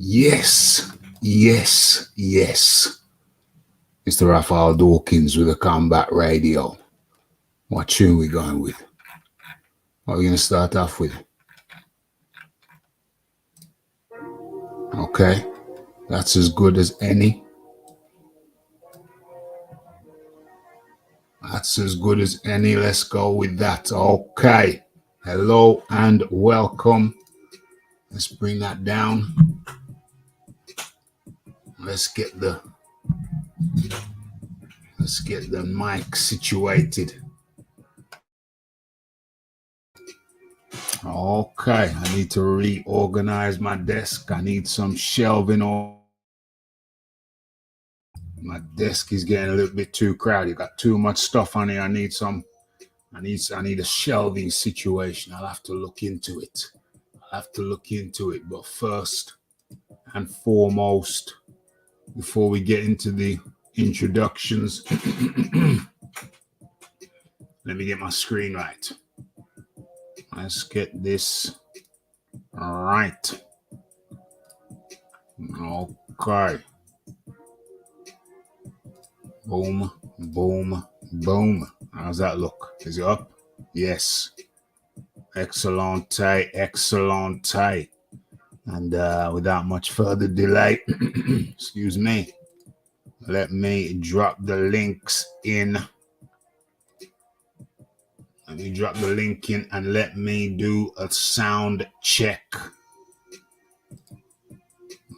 Yes, yes, yes. Mr. Raphael Dawkins with a Combat Radio. What tune we going with? What are we going to start off with? Okay, that's as good as any. That's as good as any. Let's go with that. Okay. Hello and welcome. Let's bring that down. Let's get the mic situated. Okay, I need to reorganize my desk. I need some shelving on. My desk is getting a little bit too crowded. Got too much stuff on here. I need a shelving situation. I'll have to look into it. But first and foremost, before we get into the introductions, let me get my screen right. Let's get this right. Okay. Boom, boom, boom. How's that look? Is it up? Yes. Excellente, excellente. And without much further delay, excuse me, let me drop the links in. Let me drop the link in and let me do a sound check.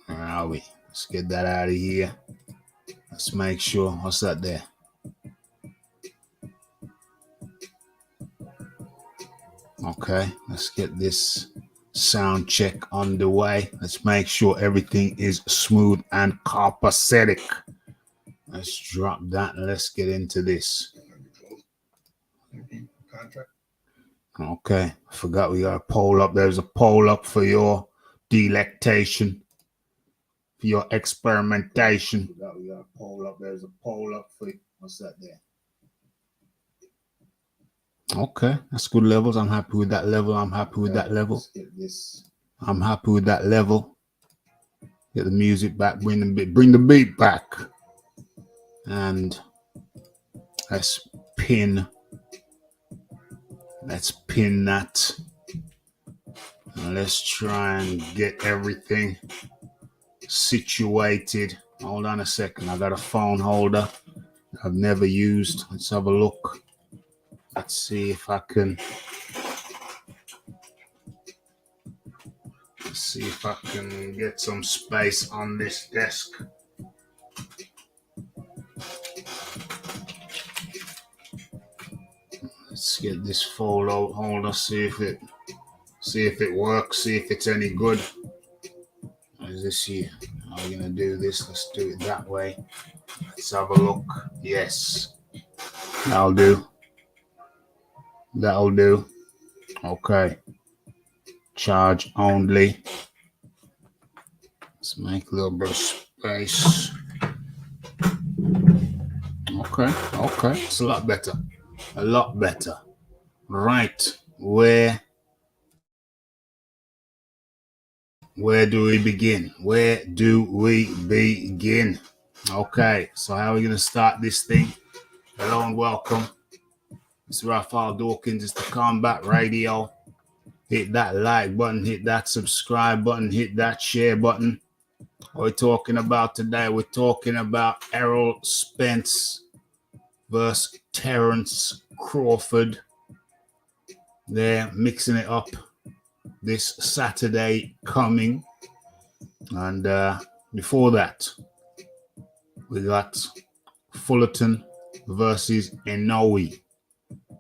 Where are we? Let's get that out of here. Let's make sure. What's that there? Okay, let's get this sound check underway. Let's make sure everything is smooth and copacetic. Let's drop that and let's get into this. Okay, I forgot we got a poll up. There's a poll up for your delectation, for your experimentation. We got a poll up. There's a poll up for what's that there? Okay, that's good levels. I'm happy with that level. I'm happy with that level. Get the music back. Bring the beat back. And let's pin that. And let's try and get everything situated. Hold on a second. I got a phone holder I've never used. Let's have a look. Let's see if I can get some space on this desk. Let's get this phone holder, see if it works, see if it's any good. What is this here? How are we gonna do this? Let's do it that way. Let's have a look. Yes. That'll do. Okay. Charge only. Let's make a little bit of space. Okay. It's a lot better. Right. Where do we begin? Okay, so how are we going to start this thing? Hello and welcome. It's Raphael Dawkins. It's the Combat Radio. Hit that like button, hit that subscribe button, hit that share button. What we're talking about today, we're talking about Errol Spence versus Terence Crawford. They're mixing it up this Saturday coming. And before that, we got Fulton versus Inoue.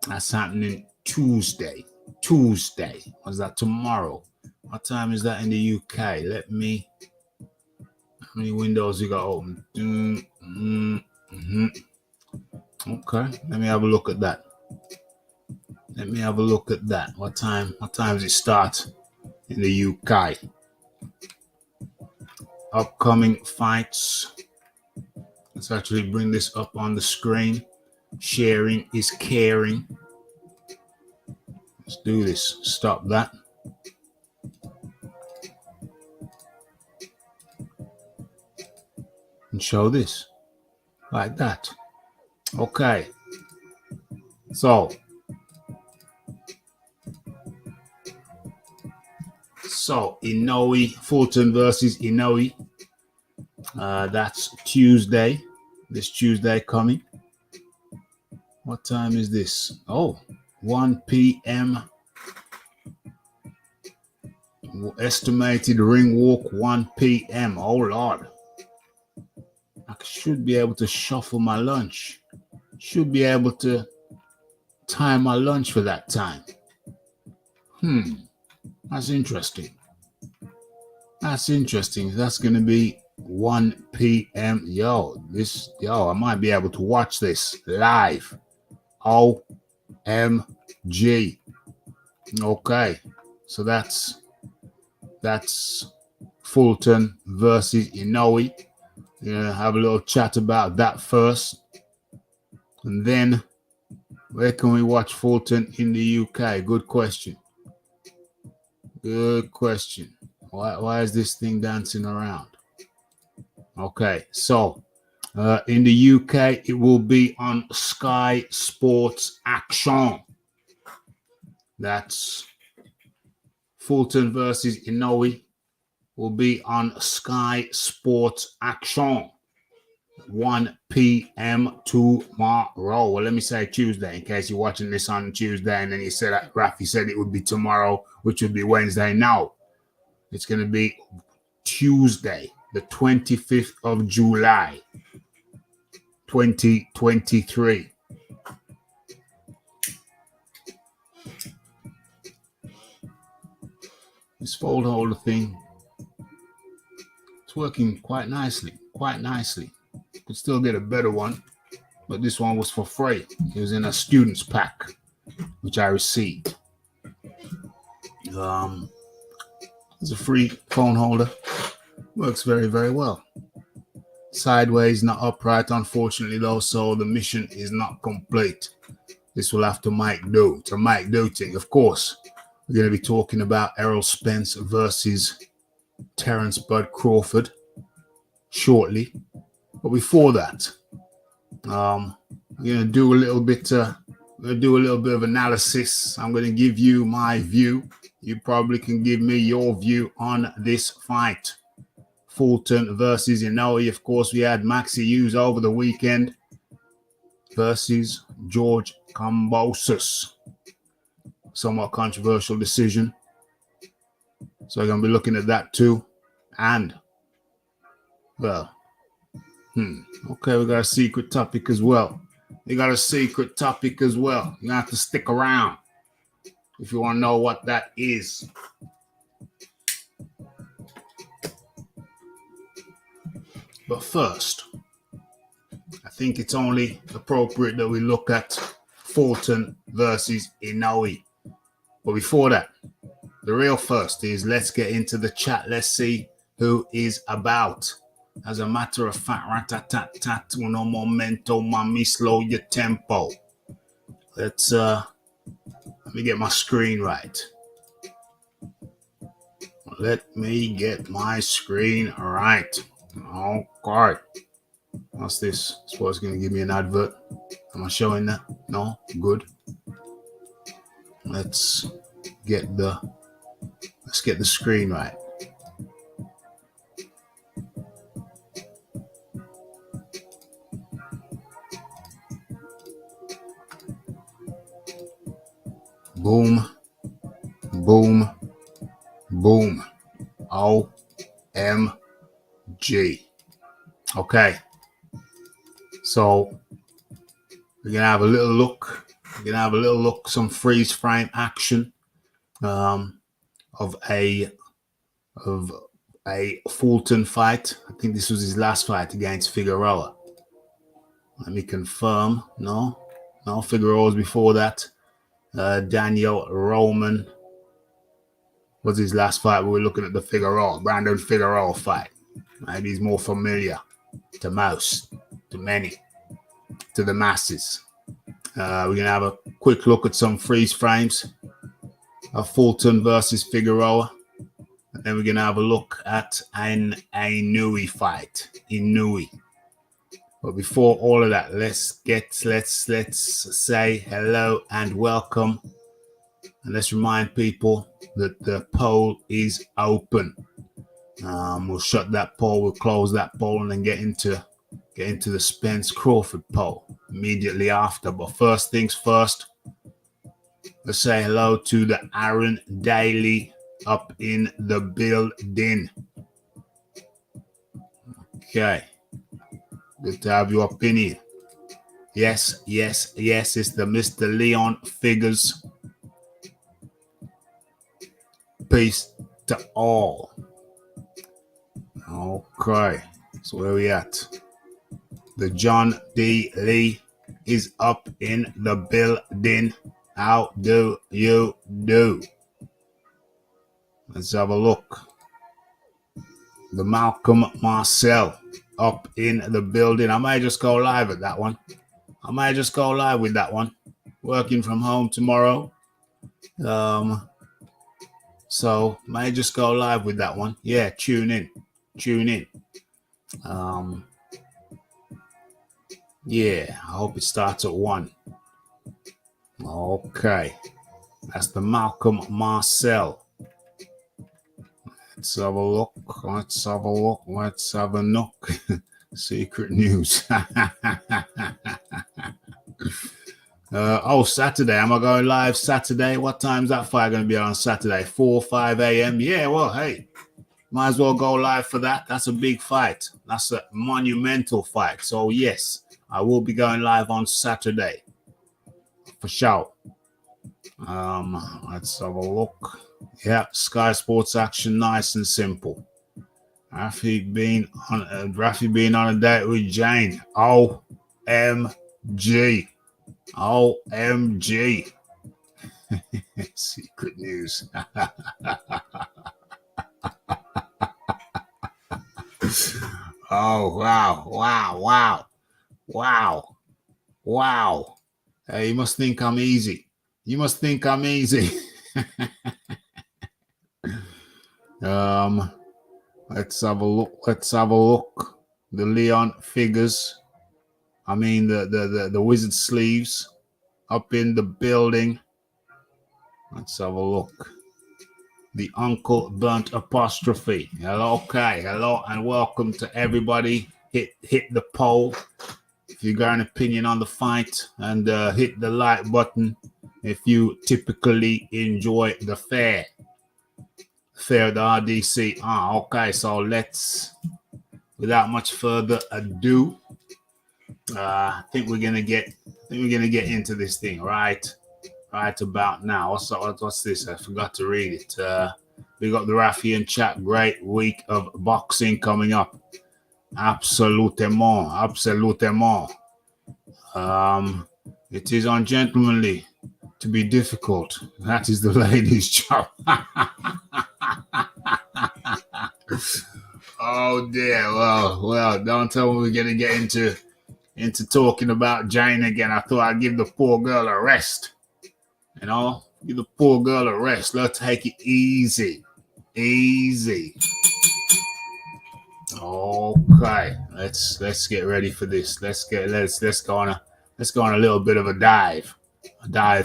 That's happening Tuesday. What's that? Tomorrow. What time is that in the UK? How many windows you got open? Okay, let me have a look at that. What time does it start in the UK? Upcoming fights. Let's actually bring this up on the screen. Sharing is caring. Let's do this. Stop that. And show this. Like that. Okay. So Inoue, Fulton versus Inoue. That's Tuesday. This Tuesday coming. What time is this? 1 p.m. Estimated ring walk 1 p.m. Oh Lord. I should be able to shuffle my lunch. Should be able to time my lunch for that time. That's interesting. That's going to be 1 p.m. I might be able to watch this live. OMG. Okay. So that's Fulton versus Inoue. Have a little chat about that first. And then where can we watch Fulton in the UK? Good question. Why is this thing dancing around? Okay, so in the UK, it will be on Sky Sports Action. That's Fulton versus Inoue will be on Sky Sports Action. 1 p.m. tomorrow. Well, let me say Tuesday in case you're watching this on Tuesday and then you said that Rafi said it would be tomorrow, which would be Wednesday. No, it's going to be Tuesday, the 25th of July, 2023. This fold holder thing, it's working quite nicely. Could still get a better one, but this one was for free. It was in a student's pack, which I received. It's a free phone holder. Works very, very well. Sideways, not upright, unfortunately, though, so the mission is not complete. This will have to Mike do. It's a Mike do thing. Of course, we're going to be talking about Errol Spence versus Terence Bud Crawford shortly. But before that, I'm going to do a little bit of analysis. I'm going to give you my view. You probably can give me your view on this fight. Fulton versus Inoue. Of course, we had Maxi Hughes over the weekend versus George Kambosos. Somewhat controversial decision. So I'm going to be looking at that too. And, well, okay, we got a secret topic as well. You have to stick around if you want to know what that is. But first, I think it's only appropriate that we look at Fulton versus Inoue. But before that, the real first is let's get into the chat. Let's see who is about. As a matter of fact, rat-tat-tat-tat, uno momento, mami, slow your tempo. Let me get my screen right. Okay. What's this? I suppose it's going to give me an advert. Am I showing that? No? Good. Let's get the screen right. Boom, boom, boom. OMG. Okay. So we're gonna have a little look. Some freeze frame action of a Fulton fight. I think this was his last fight against Figueroa. Let me confirm. No, Figueroa was before that. Daniel Roman was his last fight. We were looking at the Brandon Figueroa fight. Maybe he's more familiar to most, to many, to the masses. We're going to have a quick look at some freeze frames of Fulton versus Figueroa. And then we're going to have a look at an Inoue fight. Inoue. But before all of that, let's say hello and welcome. And let's remind people that the poll is open. We'll shut that poll, we'll close that poll, and then get into the Spence Crawford poll immediately after. But first things first, let's say hello to the Aaron Daly up in the building. Okay. Good to have you up in here. Yes, it's the Mr. Leon Figures. Peace to all. Okay, so where we at? The John D. Lee is up in the building. How do you do? Let's have a look. The Malcolm Marcel up in the building. I might just go live at that one. I might just go live with that one. Working from home tomorrow. So might just go live with that one. Yeah, tune in. Yeah, I hope it starts at 1. Okay. That's the Malcolm Marcel. Let's have a look. Let's have a look. Secret news. Saturday. Am I going live Saturday? What time's that fight going to be on Saturday? 4, 5 a.m. Yeah, well, hey, might as well go live for that. That's a big fight. That's a monumental fight. So, yes, I will be going live on Saturday. For sure. Let's have a look. Yeah, Sky Sports action, nice and simple. Rafi being on a date with Jane. OMG. Secret news. Oh, wow. Hey, you must think I'm easy. Let's have a look. The Leon Figures. I mean the wizard sleeves up in the building. Let's have a look. The Uncle Burnt apostrophe. Hello and welcome to everybody. Hit the poll if you got an opinion on the fight, and hit the like button if you typically enjoy the fare of the RDC. Okay, so let's, without much further ado, I think we're gonna get into this thing right about now. What's this? I forgot to read it. We got the Rafi and chat. Great week of boxing coming up. Absolutement. It is ungentlemanly to be difficult. That is the lady's job. Oh dear. Well, don't tell me we're gonna get into talking about Jane again. I thought I'd give the poor girl a rest. Give the poor girl a rest. Let's take it easy. Okay, let's get ready for this. Let's go on a little bit of a dive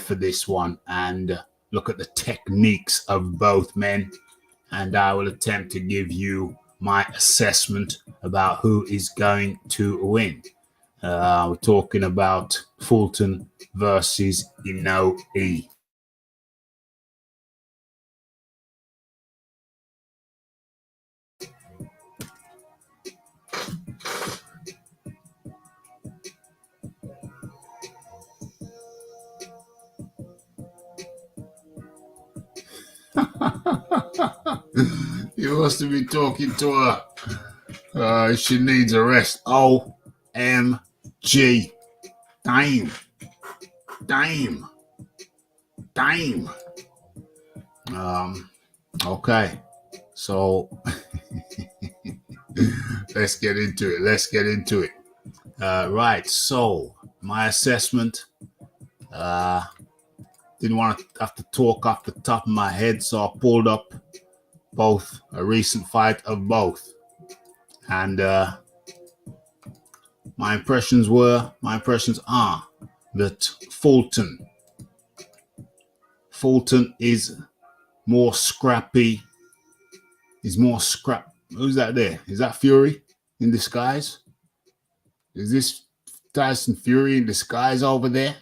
for this one, and look at the techniques of both men. And I will attempt to give you my assessment about who is going to win. We're talking about Fulton versus Inoue. You must be talking to her. She needs a rest. OMG. Damn. Damn. Damn. Um, okay. So let's get into it. Right. So my assessment. Didn't want to have to talk off the top of my head, so I pulled up a recent fight of both, and my impressions are that Fulton is more scrappy. He's more scrap. Who's that there? Is that Fury in disguise? Is this Tyson Fury in disguise over there?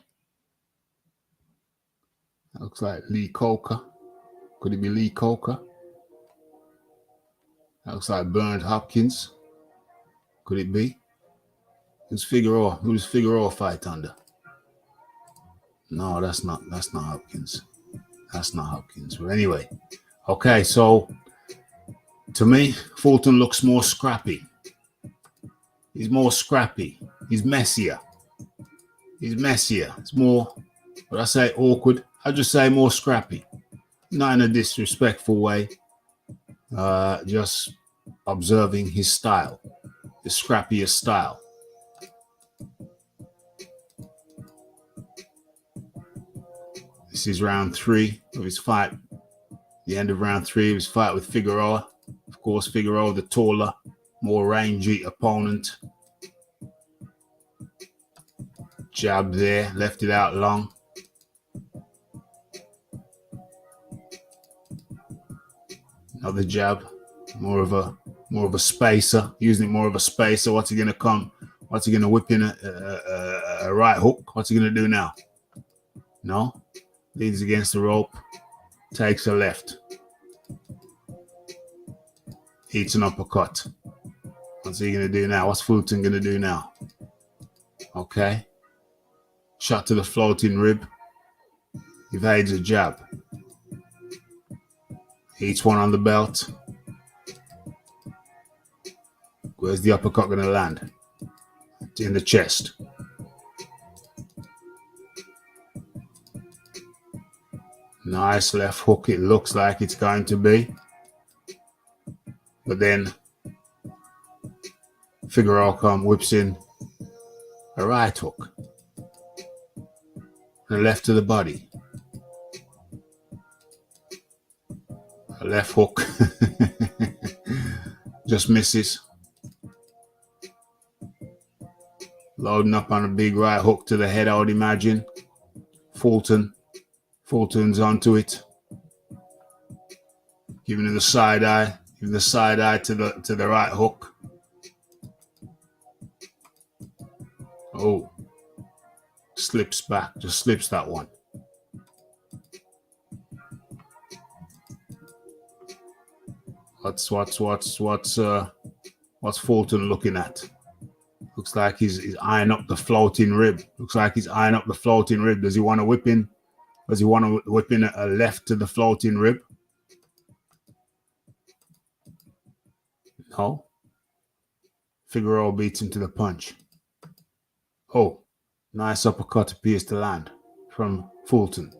Looks like Lee Coker. Could it be Lee Coker? That looks like Bernard Hopkins. Could it be? Who's Figueroa fight under? No, that's not Hopkins. That's not Hopkins. But anyway, okay, so to me, Fulton looks more scrappy. He's more scrappy. He's messier. It's more, would I say awkward? I'd just say more scrappy. Not in a disrespectful way. Just observing his style, the scrappier style. This is round 3 of his fight. The end of round 3 of his fight with Figueroa. Of course, Figueroa, the taller, more rangy opponent. Jab there, left it out long. Another jab, more of a spacer, using it more of a spacer. What's he gonna come? What's he gonna whip in a right hook? What's he gonna do now? No, leans against the rope, takes a left, eats an uppercut. What's he gonna do now? What's Fulton gonna do now? Okay, shot to the floating rib, evades a jab, eats one on the belt. Where's the uppercut gonna land? In the chest. Nice left hook, it looks like it's going to be. But then Figueroa whips in a right hook. And a left to the body. A left hook. Just misses. Loading up on a big right hook to the head, I would imagine. Fulton's onto it. Giving him the side eye. Giving the side eye to the right hook. Oh. Slips back. Just slips that one. What's Fulton looking at? Looks like he's eyeing up the floating rib. Does he want to whip in? Does he want to whip in a left to the floating rib? No. Figueroa beats him to the punch. Oh, nice uppercut appears to land from Fulton.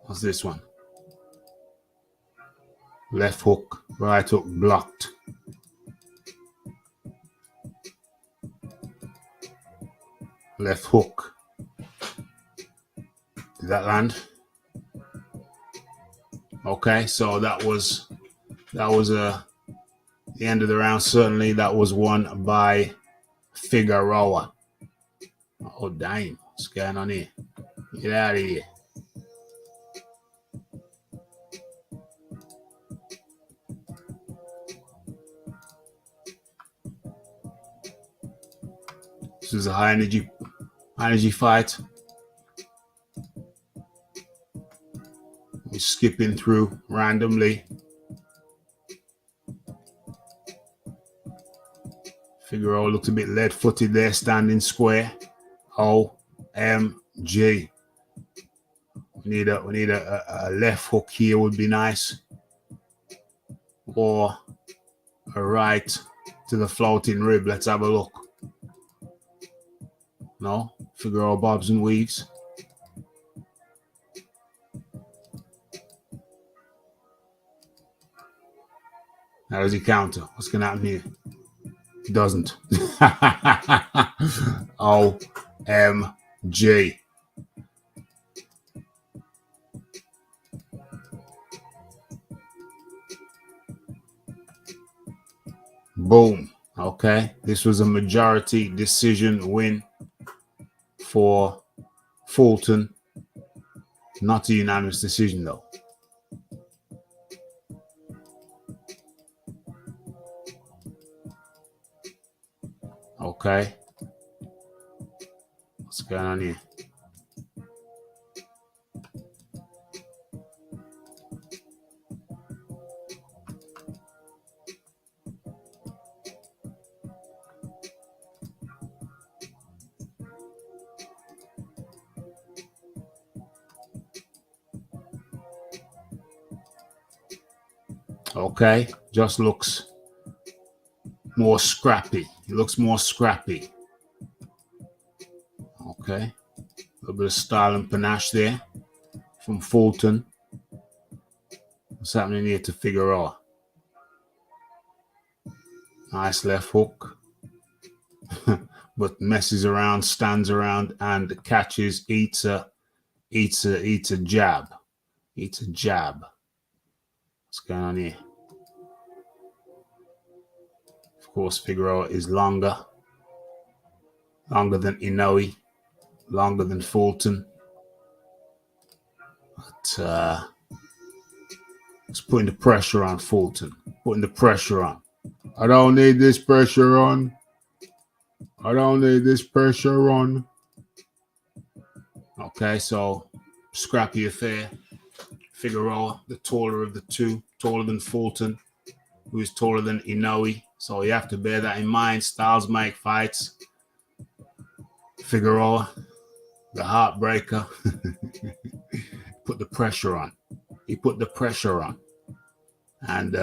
What's this one? Left hook, right hook blocked. Left hook. Did that land? Okay, so that was the end of the round. Certainly, that was won by Figueroa. Oh, damn. What's going on here? Get out of here. This is a high energy fight. We're skipping through randomly. Figueroa looked a bit lead-footed there, standing square. OMG. We need a left hook here would be nice. Or a right to the floating rib. Let's have a look. No? Figueroa bobs and weaves. How does he counter? What's going to happen here? He doesn't. OMG. Boom. Okay. This was a majority decision win for Fulton. Not a unanimous decision, though. Okay. What's going on here? Okay. Just looks more scrappy. It looks more scrappy. Okay. A little bit of style and panache there from Fulton. What's happening here to Figueroa? Nice left hook. But messes around, stands around, and catches, eats a jab. Eats a jab. What's going on here? Of course, Figueroa is longer than Inoue, longer than Fulton. But it's putting the pressure on Fulton. Putting the pressure on. I don't need this pressure on. I don't need this pressure on. Okay, so scrappy affair. Figueroa, the taller of the two, taller than Fulton, who is taller than Inoue. So you have to bear that in mind. Styles make fights. Figueroa, the heartbreaker, put the pressure on. He put the pressure on. And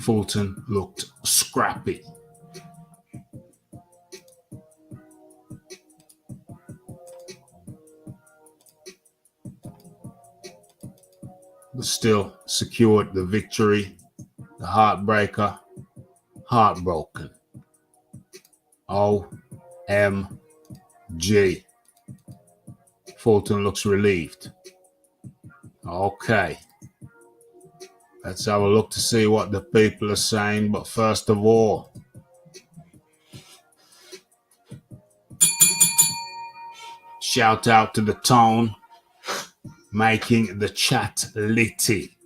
Fulton looked scrappy. But still secured the victory. The heartbreaker, heartbroken. OMG. Fulton looks relieved. Okay. Let's have a look to see what the people are saying. But first of all, shout out to the tone, making the chat litty.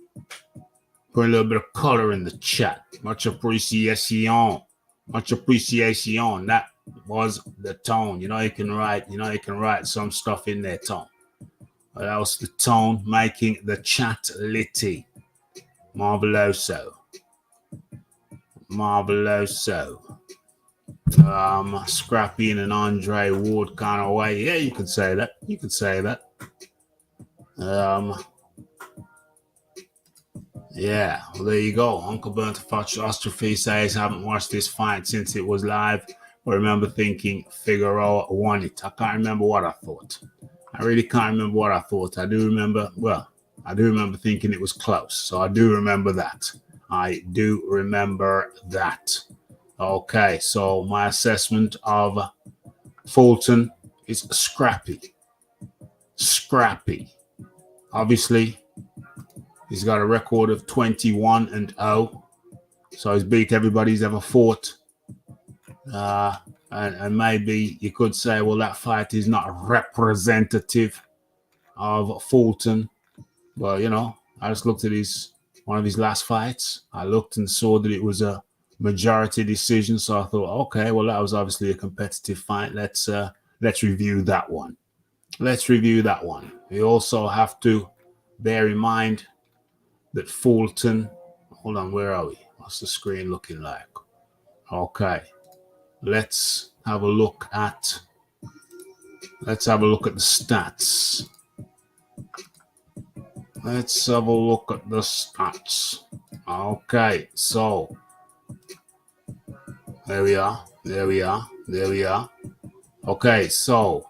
Put a little bit of color in the chat. Much appreciation. Much appreciation. That was the tone. You know you can write some stuff in there, tone. But that was the tone, making the chat litty. Marveloso. Marveloso. Scrappy in an Andre Ward kind of way. Yeah, you could say that. You could say that. Yeah, well, there you go. Uncle Burnt Ostrophy says, haven't watched this fight since it was live, but remember thinking Figueroa won it. I can't remember what I thought. I really can't remember what I thought. I do remember thinking it was close. So I do remember that. I do remember that. Okay, so my assessment of Fulton is scrappy. Scrappy. Obviously, he's got a record of 21-0, so he's beat everybody he's ever fought. And maybe you could say, well, that fight is not representative of Fulton. Well, you know, I just looked at one of his last fights. I looked and saw that it was a majority decision. So I thought, okay, well, that was obviously a competitive fight. Let's review that one. Let's review that one. We also have to bear in mind that Fulton. Hold on, where are we? What's the screen looking like? Okay, let's have a look at the stats. Let's have a look at the stats. Okay, so there we are. Okay, so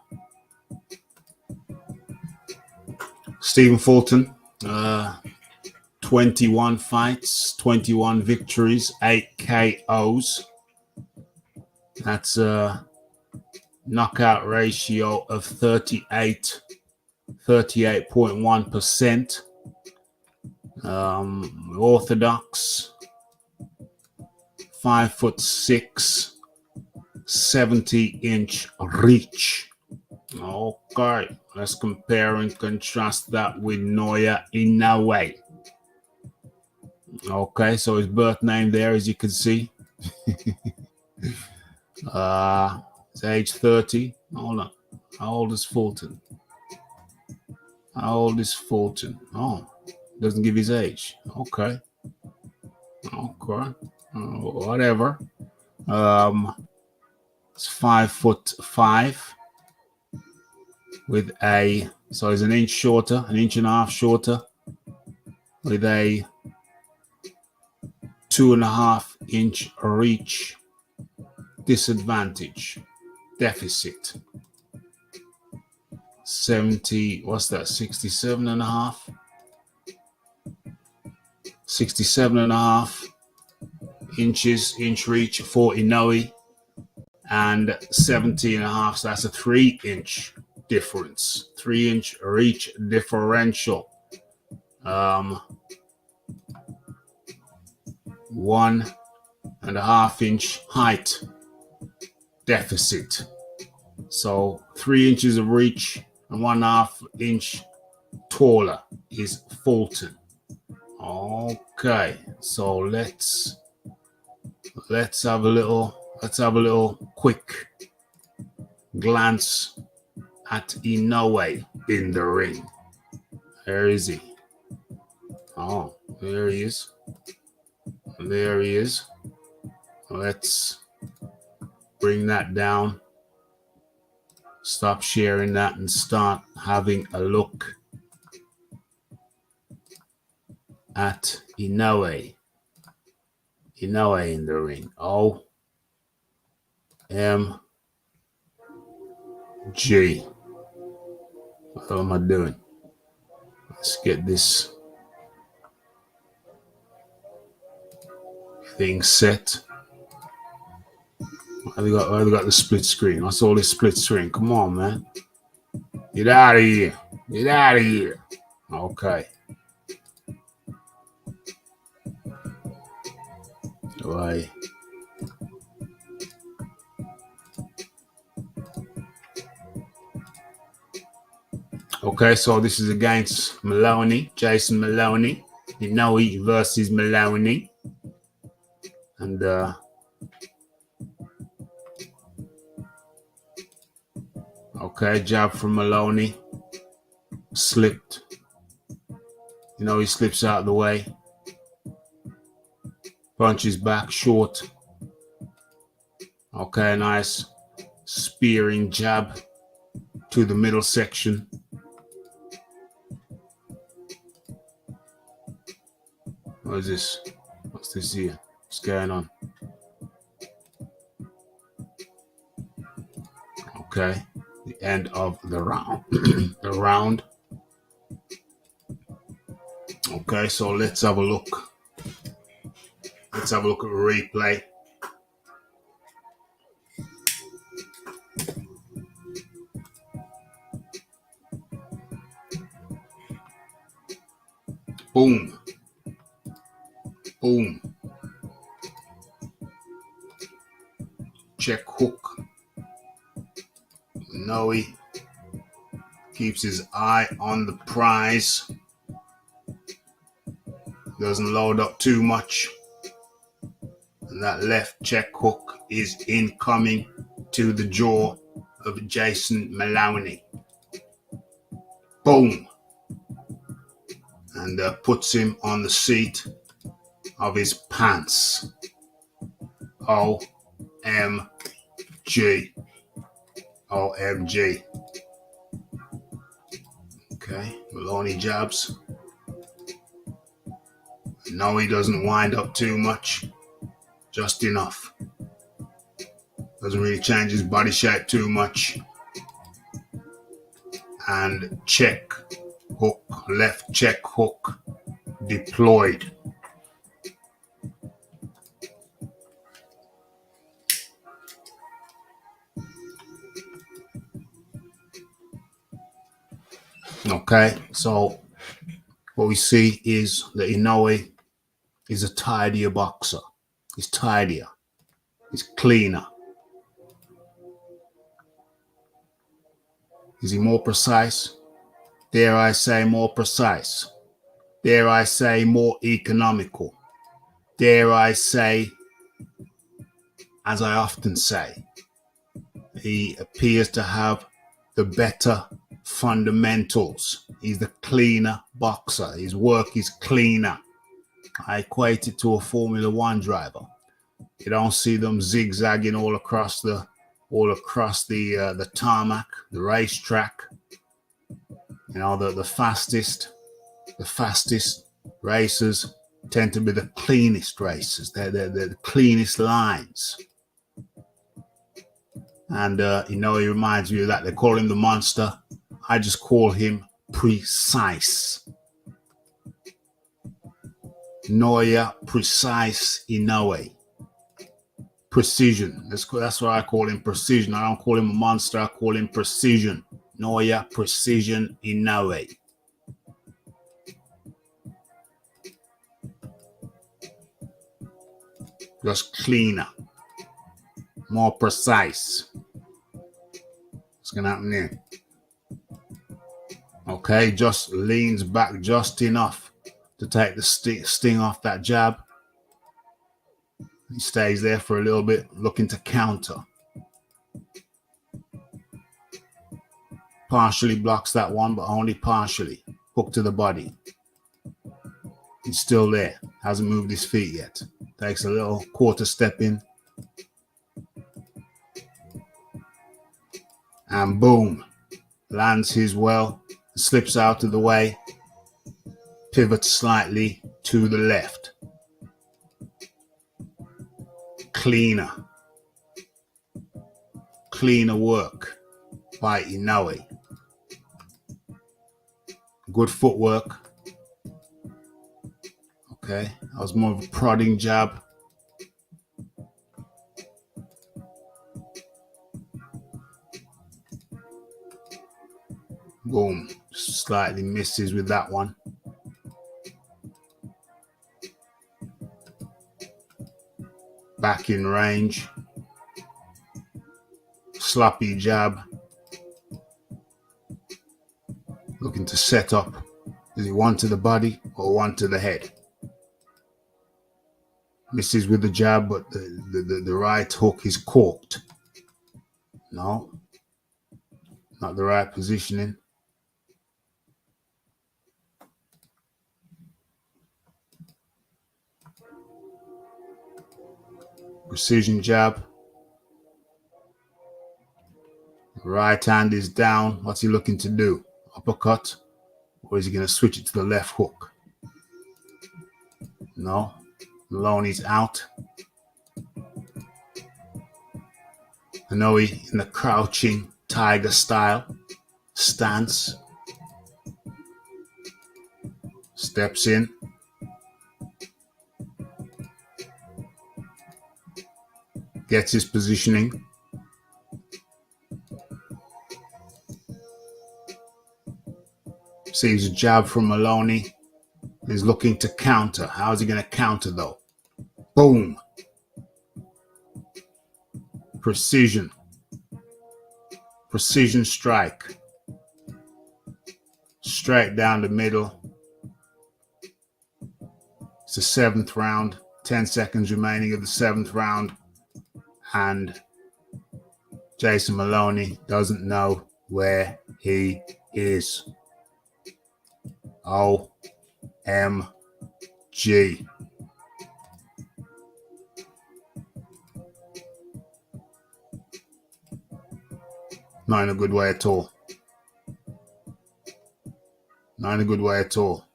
Stephen Fulton, 21 fights, 21 victories, 8 KOs. That's a knockout ratio of 38.1%. Orthodox, 5'6", 70-inch reach. Okay, let's compare and contrast that with Inoue. Okay, so his birth name there, as you can see. His age 30. Hold on. How old is Fulton? Oh, doesn't give his age. Okay. Whatever. It's 5'5" with so he's an inch and a half shorter, with a 2.5-inch reach deficit. 70, what's that? 67 and a half inch reach for Inoue, and 70 and a half. So that's a 3-inch difference, 3-inch reach differential. 1.5-inch height deficit. So 3 inches of reach and 1.5 inch taller is Fulton. Okay, so let's have a little quick glance at Inoue in the ring. Where is he? Oh, there he is. Let's bring that down. Stop sharing that and start having a look at Inoue. Inoue in the ring. OMG. What am I doing? Let's get this thing set. Why have we got the split screen? What's all this split screen? Come on, man. Get out of here. Okay. Right. Okay, so this is against Jason Maloney. Inoue versus Maloney. And okay, jab from Maloney. Slipped. He slips out of the way. Punches back short. Okay, nice spearing jab to the middle section. What is this? What's this here? What's going on? Okay, the end of the round. Okay, so let's have a look. Let's have a look at the replay. Boom. Boom. Check hook. Inoue keeps his eye on the prize. Doesn't load up too much. And that left check hook is incoming to the jaw of Jason Maloney. Boom. And puts him on the seat of his pants. OMG. OMG. Okay, Maloney jabs. No, he doesn't wind up too much. Just enough. Doesn't really change his body shape too much. And check hook, left check hook deployed. Okay, so what we see is that Inoue is a tidier boxer. He's tidier. He's cleaner. Is he more precise? Dare I say more precise? Dare I say more economical? Dare I say, as I often say, he appears to have the better fundamentals. He's the cleaner boxer. His work is cleaner. I equate it to a Formula One driver. You don't see them zigzagging all across the tarmac, the racetrack. You know, the fastest racers tend to be the cleanest racers. They're the cleanest lines. And you know, he reminds me of that. They call him the monster. I just call him precise. Noya precise Inoue. Precision. That's why I call him precision. I don't call him a monster. I call him precision. Noya precision Inoue. Just cleaner. More precise. What's going to happen there? Okay, just leans back just enough to take the sting off that jab. He stays there for a little bit, looking to counter. Partially blocks that one, but only partially. Hook to the body. He's still there. Hasn't moved his feet yet. Takes a little quarter step in. And boom. Lands his well. Slips out of the way. Pivots slightly to the left. Cleaner work by Inoue. Good footwork. Okay, that was more of a prodding jab. Boom, slightly misses with that one. Back in range. Sloppy jab. Looking to set up. Is it one to the body or one to the head? Misses with the jab, but the right hook is corked. No. Not the right positioning. Precision jab. Right hand is down. What's he looking to do? Uppercut? Or is he going to switch it to the left hook? No. Maloney's out. Inoue in the crouching tiger style stance. Steps in. Gets his positioning. Sees a jab from Maloney. is looking to counter. How is he going to counter though? Boom. Precision strike. Straight down the middle. It's the 7th round. 10 seconds remaining of the 7th round. And Jason Maloney doesn't know where he is. OMG. Not in a good way at all. Not in a good way at all.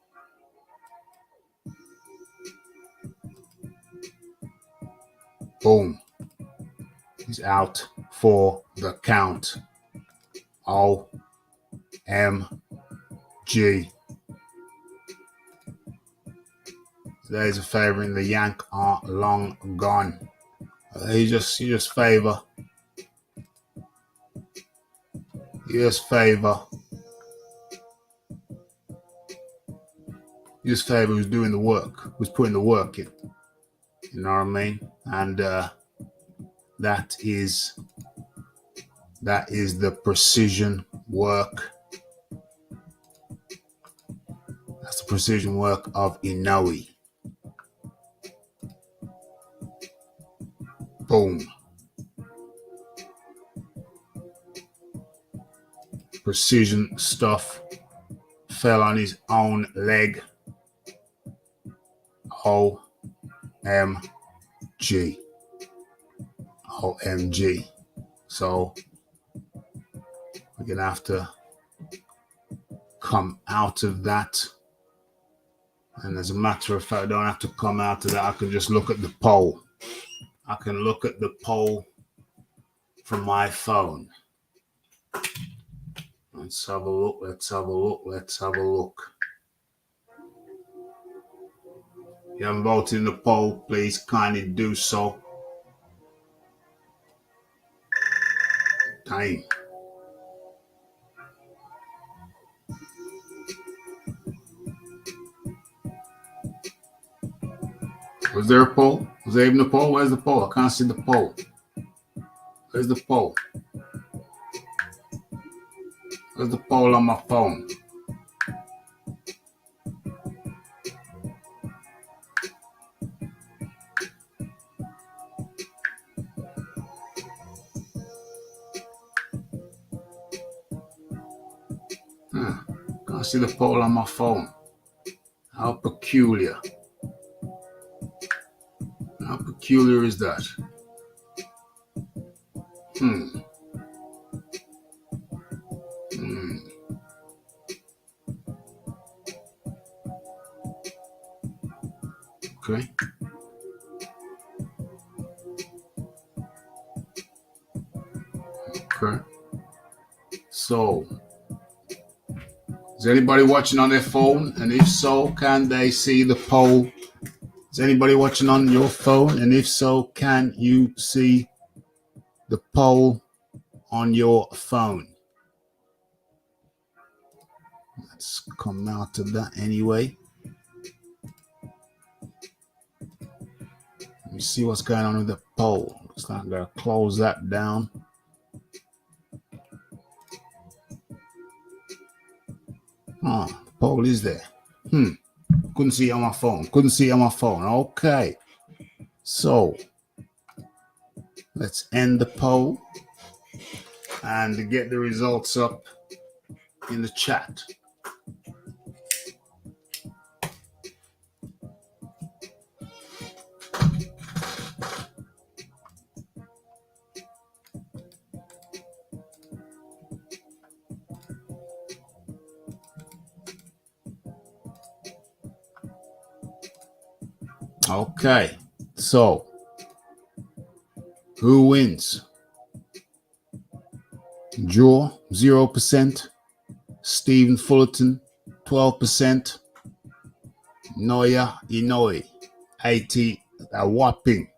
Boom. He's out for the count. OMG. Today's a favor in the Yank are long gone. You just favor. Yes, favor. Yes, favor who's doing the work, who's putting the work in. You know what I mean? And that is the precision work. That's the precision work of Inoue. Boom. Precision stuff. Fell on his own leg. OMG. OMG. So we're going to have to come out of that. And as a matter of fact, I don't have to come out of that. I can just look at the poll. I can look at the poll from my phone. Let's have a look. Let's have a look. Let's have a look. If you haven't voted in the poll, please kindly do so. Time. Was there a poll? Was there even a poll? Where's the poll? I can't see the poll. Where's the poll? Where's the poll on my phone? Can't see the poll on my phone. How peculiar. How peculiar is that? Okay. Okay. So, is anybody watching on their phone? And if so, can they see the poll? Is anybody watching on your phone? And if so, can you see the poll on your phone? Let's come out of that anyway. Let me see what's going on with the poll. Looks like I'm going to close that down. Oh, the poll is there. Couldn't see it on my phone. Okay. So, let's end the poll and get the results up in the chat. Okay, so who wins? Draw 0%, Stephen Fulton 12%, Inoue 80, a whopping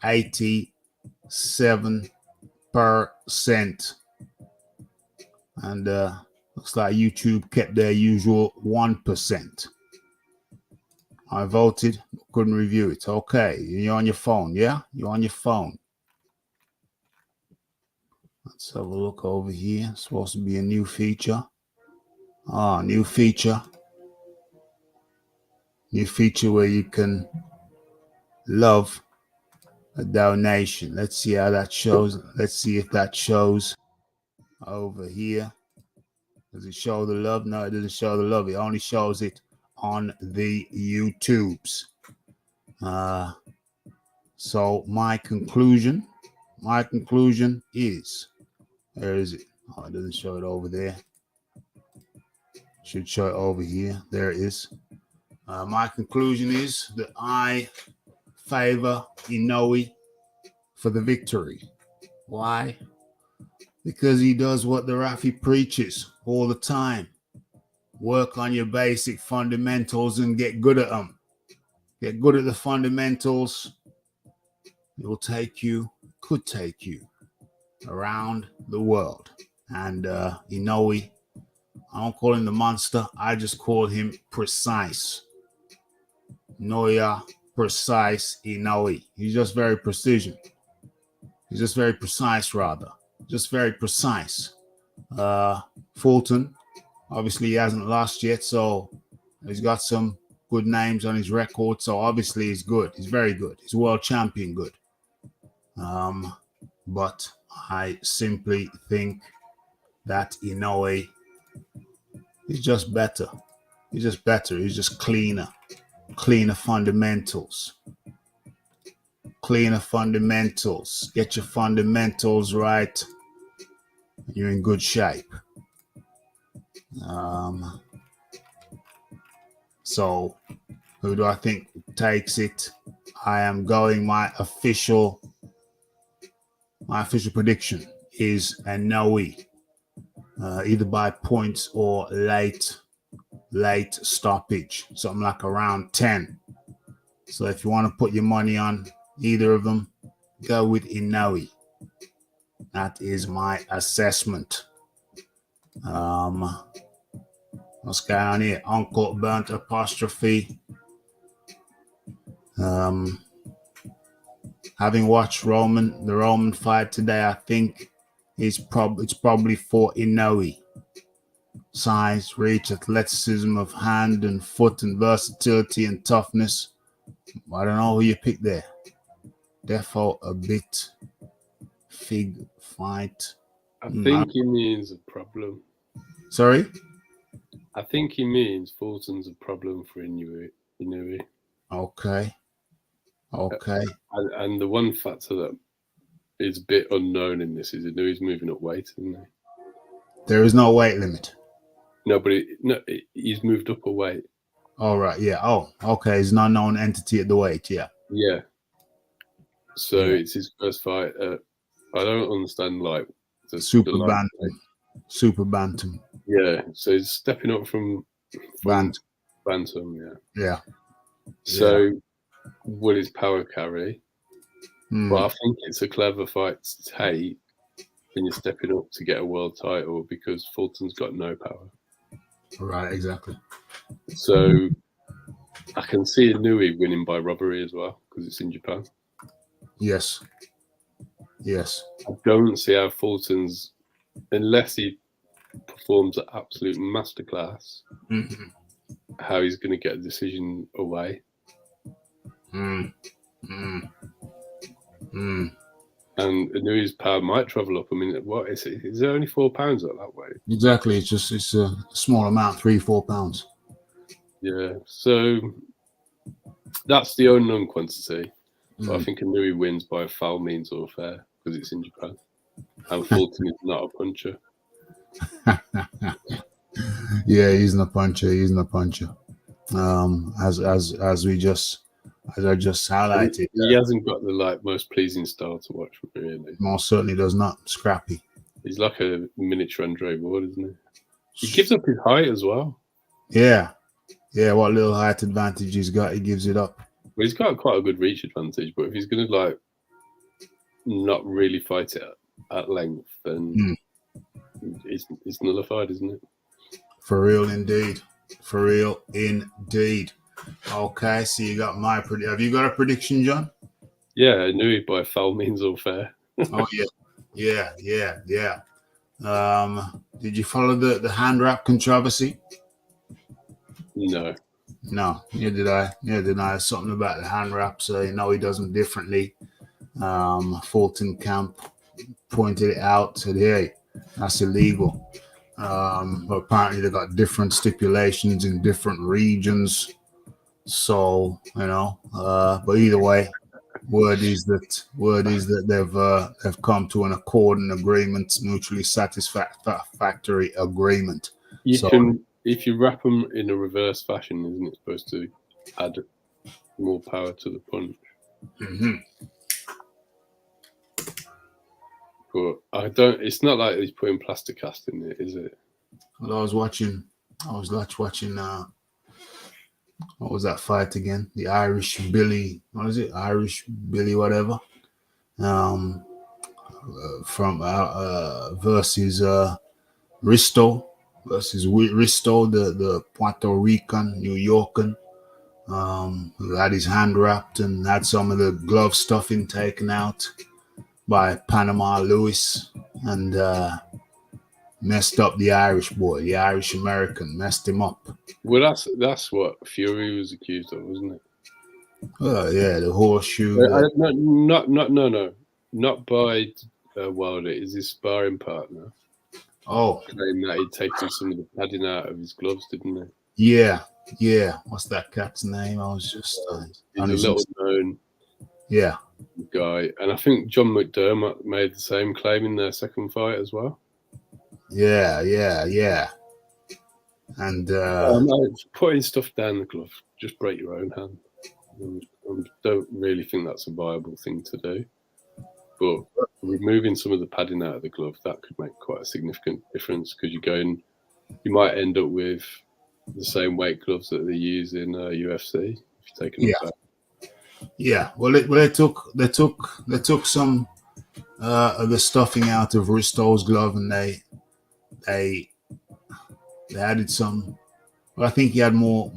87%, and looks like YouTube kept their usual 1%. I voted, couldn't review it. Okay, you're on your phone, yeah? You're on your phone. Let's have a look over here. It's supposed to be a new feature. New feature. New feature where you can love a donation. Let's see how that shows. Let's see if that shows over here. Does it show the love? No, it doesn't show the love. It only shows it on the YouTubes. So my conclusion is, where is it? Oh, it doesn't show it over there. Should show it over here. There it is. My conclusion is that I favor Inoue for the victory. Why? Because he does what the Rafi preaches all the time. Work on your basic fundamentals and get good at them. Get good at the fundamentals. It will could take you around the world. And Inoue, I don't call him the monster. I just call him precise. Noya, precise Inoue. He's just very precision. He's just very precise, rather. Just very precise. Fulton, obviously he hasn't lost yet, so he's got some good names on his record. So obviously he's good. He's very good. He's world champion good. But I simply think that Inoue is just better. He's just better. He's just cleaner fundamentals. Cleaner fundamentals. Get your fundamentals right. You're in good shape. So who do I think takes it? I am going my official prediction is Inoue. Either by points or late stoppage, something like around 10. So if you want to put your money on either of them, go with Inoue. That is my assessment. What's going on here? Uncle Burnt Apostrophe. Having watched the Roman fight today, I think it's probably for Inoue. Size, reach, athleticism of hand and foot, and versatility and toughness. I don't know who you picked there. Therefore, a bit fig fight. I think he means a problem. Sorry? I think he means Fulton's a problem for Inoue. Okay. And the one factor that is a bit unknown in this is Inoue's moving up weight, isn't he? There is no weight limit. No, but he's moved up a weight. All right, yeah. Oh, okay. He's an unknown entity at the weight, yeah. Yeah. So it's his first fight. I don't understand the super bantam. Yeah. So he's stepping up from bantam. Yeah. So will his power carry? But I think it's a clever fight to take when you're stepping up to get a world title because Fulton's got no power. Right, exactly. So I can see Inoue winning by robbery as well because it's in Japan. Yes. I don't see how Fulton's, unless he performs an absolute masterclass, how he's going to get a decision away. And Inoue's power might travel up. I mean, what is it? Is there only 4 pounds at that weight? Exactly. It's a small amount, 3-4 pounds. Yeah. So that's the unknown quantity. But I think Inoue wins by foul means or fair because it's in Japan. And Fulton is not a puncher. Yeah, he's not a puncher. As I just highlighted. He hasn't got the most pleasing style to watch, really. Most certainly does not. Scrappy. He's like a miniature Andre Ward, isn't he? He gives up his height as well. Yeah. What little height advantage he's got, he gives it up. Well, he's got quite a good reach advantage, but if he's going to not really fight it at length, then it's nullified, isn't it? For real indeed. Okay, so you got my prediction. Have you got a prediction, John? Yeah, Inoue by foul means all fair. Oh yeah. Did you follow the hand wrap controversy? No. No, neither did I. Neither did I. Something about the hand wraps. He does them differently. Fulton camp pointed it out, said, "Hey, that's illegal." But apparently they got different stipulations in different regions. So but either way, word is that they've come to an accord and agreement, mutually satisfactory agreement. If you wrap them in a reverse fashion, isn't it supposed to add more power to the punch? Mm-hmm. But I don't. It's not like he's putting plaster cast in it, is it? Well, I was watching. What was that fight again? The Irish Billy. What is it? Irish Billy, whatever. From versus Risto Risto, the Puerto Rican, New Yorkan. Who had his hand wrapped and had some of the glove stuffing taken out by Panama Lewis, and messed up the Irish boy, the Irish American, messed him up. Well, that's what Fury was accused of, wasn't it? Yeah, the horseshoe. Not by Wilder. Is his sparring partner? Oh, claimed that he'd taken some of the padding out of his gloves, didn't he? Yeah. What's that cat's name? I was just he's a little known guy, and I think John McDermott made the same claim in their second fight as well. Yeah. And putting stuff down the glove, just break your own hand. I don't really think that's a viable thing to do. But removing some of the padding out of the glove, that could make quite a significant difference, because you might end up with the same weight gloves that they use in UFC if you take them back. Yeah. Well, they took some of the stuffing out of Risto's glove, and they added some. Well, I think he had more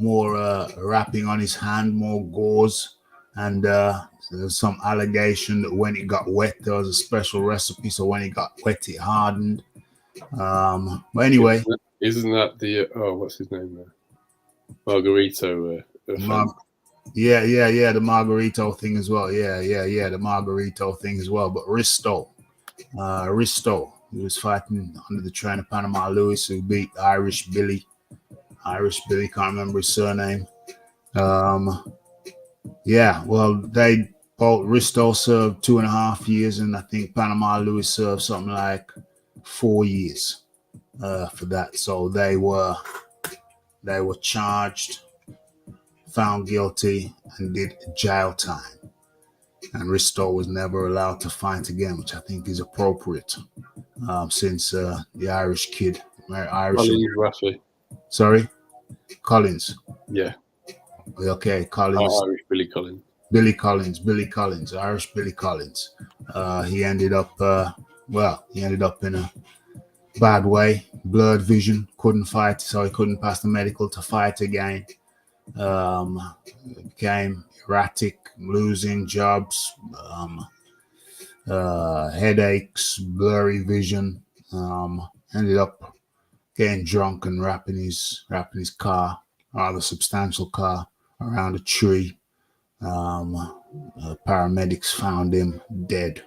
wrapping on his hand, more gauze, and there's some allegation that when it got wet, there was a special recipe. So when it got wet, it hardened. But anyway, isn't that the what's his name there? Margarito. The Margarito thing as well. Yeah, the Margarito thing as well. But Risto, he was fighting under the trainer Panama Lewis, who beat Irish Billy, can't remember his surname. They both, Risto served 2.5 years, and I think Panama Lewis served something like 4 years for that. So they were charged, found guilty, and did jail time. And Risto was never allowed to fight again, which I think is appropriate, since the Irish kid, Rafi. Sorry, Collins. Yeah. Okay, Collins. Irish Billy Collins. Billy Collins, Irish Billy Collins. He ended up in a bad way, blurred vision, couldn't fight, so he couldn't pass the medical to fight again. Became erratic, losing jobs, headaches, blurry vision. Ended up getting drunk and wrapping his car, rather substantial car, around a tree. Paramedics found him dead.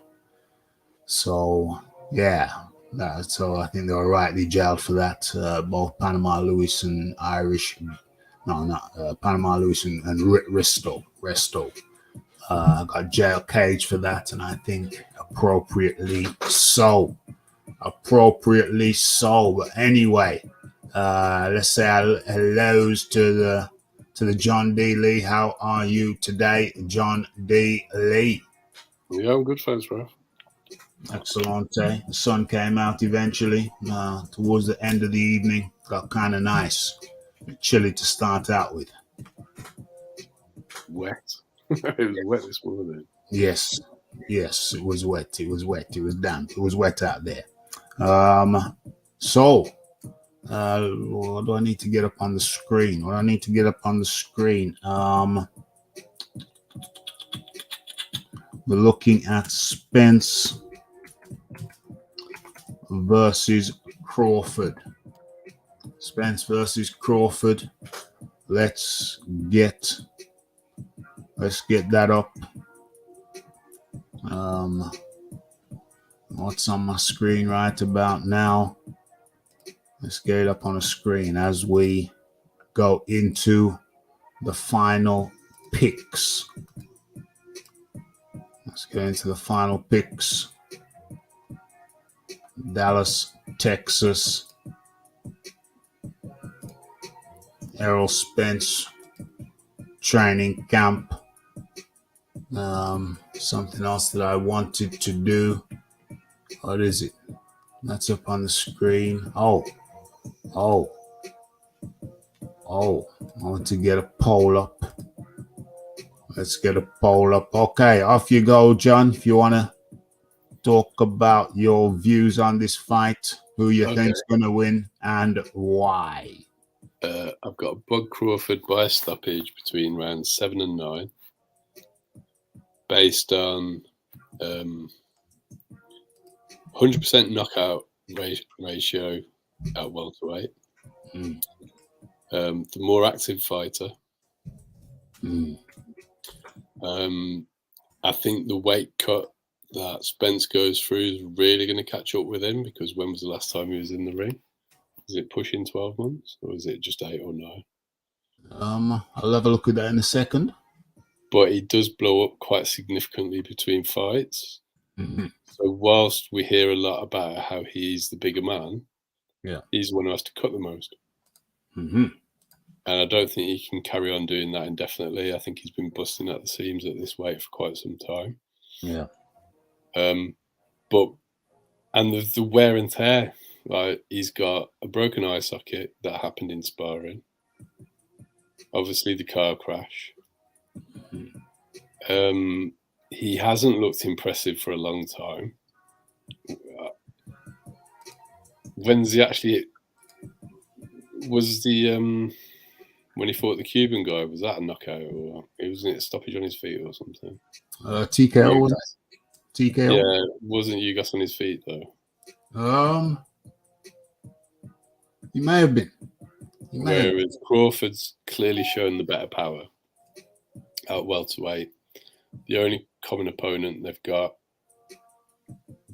So so I think they were rightly jailed for that. Both Panama Lewis and Panama Lewis and Risto got jail cage for that, and I think appropriately so. But anyway, let's say hellos to the John D. Lee. How are you today, John D. Lee? Yeah, I'm good, thanks, bro. Excellent. The sun came out eventually towards the end of the evening. Got kind of nice, chilly to start out with. Wet. It was wet this morning. Yes, it was wet. It was damp. It was wet out there. So What do I need to get up on the screen? What do I need to get up on the screen? We're looking at Spence versus Crawford. Spence versus Crawford. Let's get that up. What's on my screen right about now? Let's get it up on the screen as we go into the final picks. Let's get into the final picks. Dallas, Texas. Errol Spence training camp. Something else that I wanted to do. What is it? That's up on the screen. Oh. I want to get a poll up. Let's get a poll up. Okay, off you go, John. If you want to talk about your views on this fight, who you think's going to win and why. I've got Bud Crawford by a stoppage between rounds 7 and 9, based on 100% knockout ratio at welterweight. The more active fighter. I think the weight cut that Spence goes through is really going to catch up with him, because when was the last time he was in the ring? Is it pushing 12 months, or is it just 8 or 9? I'll have a look at that in a second. But he does blow up quite significantly between fights. So whilst we hear a lot about how he's the bigger man, he's the one who has to cut the most. And I don't think he can carry on doing that indefinitely. I think he's been busting at the seams at this weight for quite some time. And the wear and tear, like, he's got a broken eye socket that happened in sparring. Obviously, the car crash. He hasn't looked impressive for a long time. When's he actually? Was the when he fought the Cuban guy, was that a knockout, or wasn't it a stoppage on his feet or something? TKO was it? TKO. Yeah, wasn't Ugas on his feet though? He may have been. Whereas Crawford's clearly shown the better power at welterweight. The only common opponent they've got,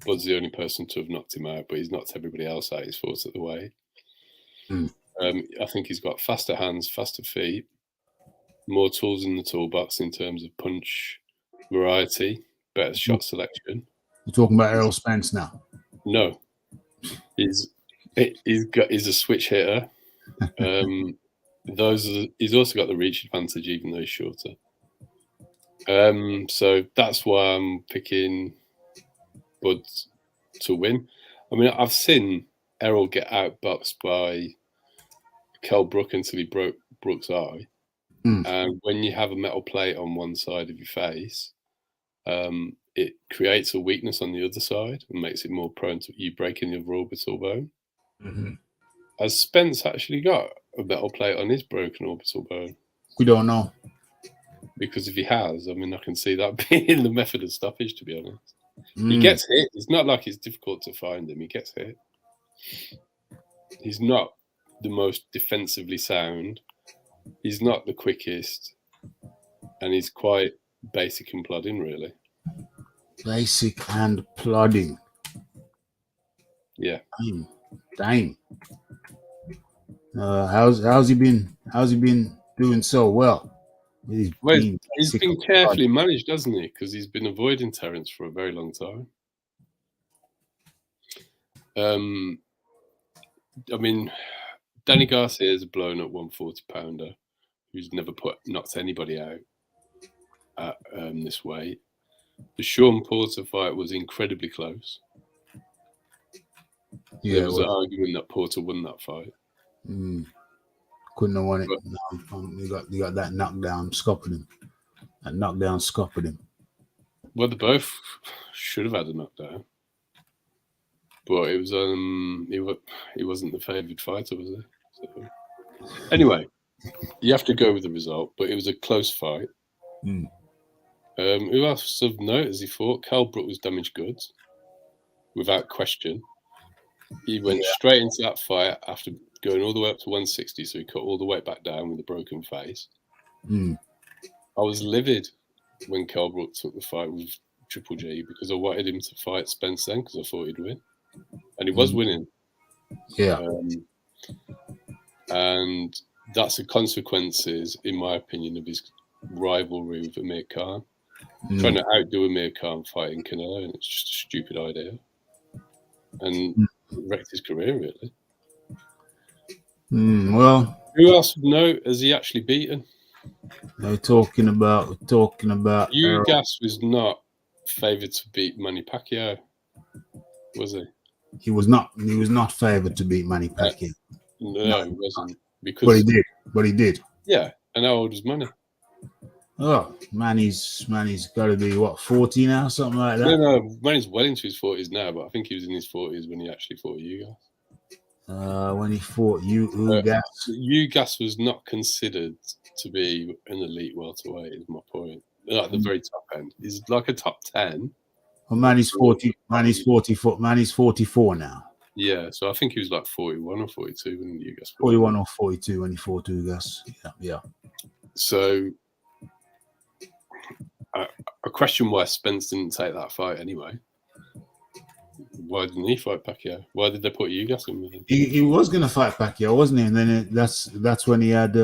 Bud's the only person to have knocked him out, but he's knocked everybody else out. He's fought at the weight. I think he's got faster hands, faster feet, more tools in the toolbox in terms of punch variety, better shot selection. You're talking about Errol Spence now? No, he's a switch hitter. He's also got the reach advantage, even though he's shorter. So that's why I'm picking Bud to win. I mean, I've seen Errol get outboxed by Kell Brook until he broke Brook's eye. And when you have a metal plate on one side of your face, it creates a weakness on the other side and makes it more prone to you breaking your orbital bone. Has Spence actually got a metal plate on his broken orbital bone? We don't know. Because if he has, I mean, I can see that being the method of stoppage, to be honest. He gets hit. It's not like it's difficult to find him. He gets hit. He's not the most defensively sound. He's not the quickest. And he's quite basic and plodding, really. Basic and plodding. Yeah. Dang. How's he been doing so well? He's been carefully managed, hasn't he? Because he's been avoiding Terence for a very long time. I mean, Danny Garcia is a blown up 140-pounder who's never knocked anybody out at this weight. The Sean Porter fight was incredibly close. Yeah, there was an argument that Porter won that fight. Couldn't have won it. No, you got that knockdown scuppered him. That knockdown scuppered him. Well, they both should have had a knockdown. But it was he wasn't the favoured fighter, was he? So, anyway, you have to go with the result, but it was a close fight. Who else of note as he fought? Cal Brook was damaged goods, without question. He went straight into that fight after going all the way up to 160, so he cut all the way back down with a broken face. I was livid when Cal Brook took the fight with Triple G because I wanted him to fight Spence then because I thought he'd win. And he was winning. Yeah. And that's the consequences, in my opinion, of his rivalry with Amir Khan. Trying to outdo Amir Khan fighting Canelo, and it's just a stupid idea. And wrecked his career, really. Well, who else would know has he actually beaten? We're talking about. Ugas was not favoured to beat Manny Pacquiao, was he? He was not favoured to beat Manny Pacquiao. No, he wasn't. Because, but he did. Yeah, and how old was Manny? Oh, Manny's got to be what, 40 now, something like that. No, Manny's well into his 40s now, but I think he was in his 40s when he actually fought Ugas. When he fought Ugas. Ugas was not considered to be an elite welterweight, is my point. At the very top end. He's like a top 10. Well, Manny's 40. Manny's 44. Manny's 44 now. Yeah, so I think he was like 41 or 42 when Ugas fought. 41 or 42 when he fought Ugas. Yeah. So I question why Spence didn't take that fight anyway. Why didn't he fight Pacquiao? Why did they put Ugas in with him? He was going to fight Pacquiao, wasn't he? And then that's when he had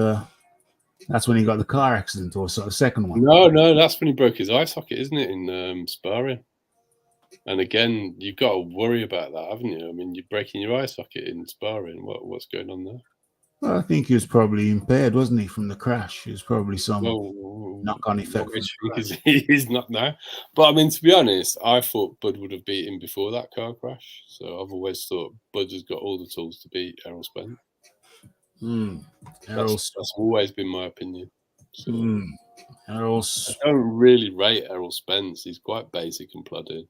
that's when he got the car accident, or the second one. No, that's when he broke his eye socket, isn't it? In sparring. And again, you've got to worry about that, haven't you? I mean, you're breaking your eye socket in sparring. What's going on there? Well, I think he was probably impaired, wasn't he, from the crash? It was probably some knock-on effect. He's not now. But, I mean, to be honest, I thought Bud would have beat him before that car crash. So I've always thought Bud has got all the tools to beat Errol Spence. That's always been my opinion. So, I don't really rate Errol Spence. He's quite basic and plodding.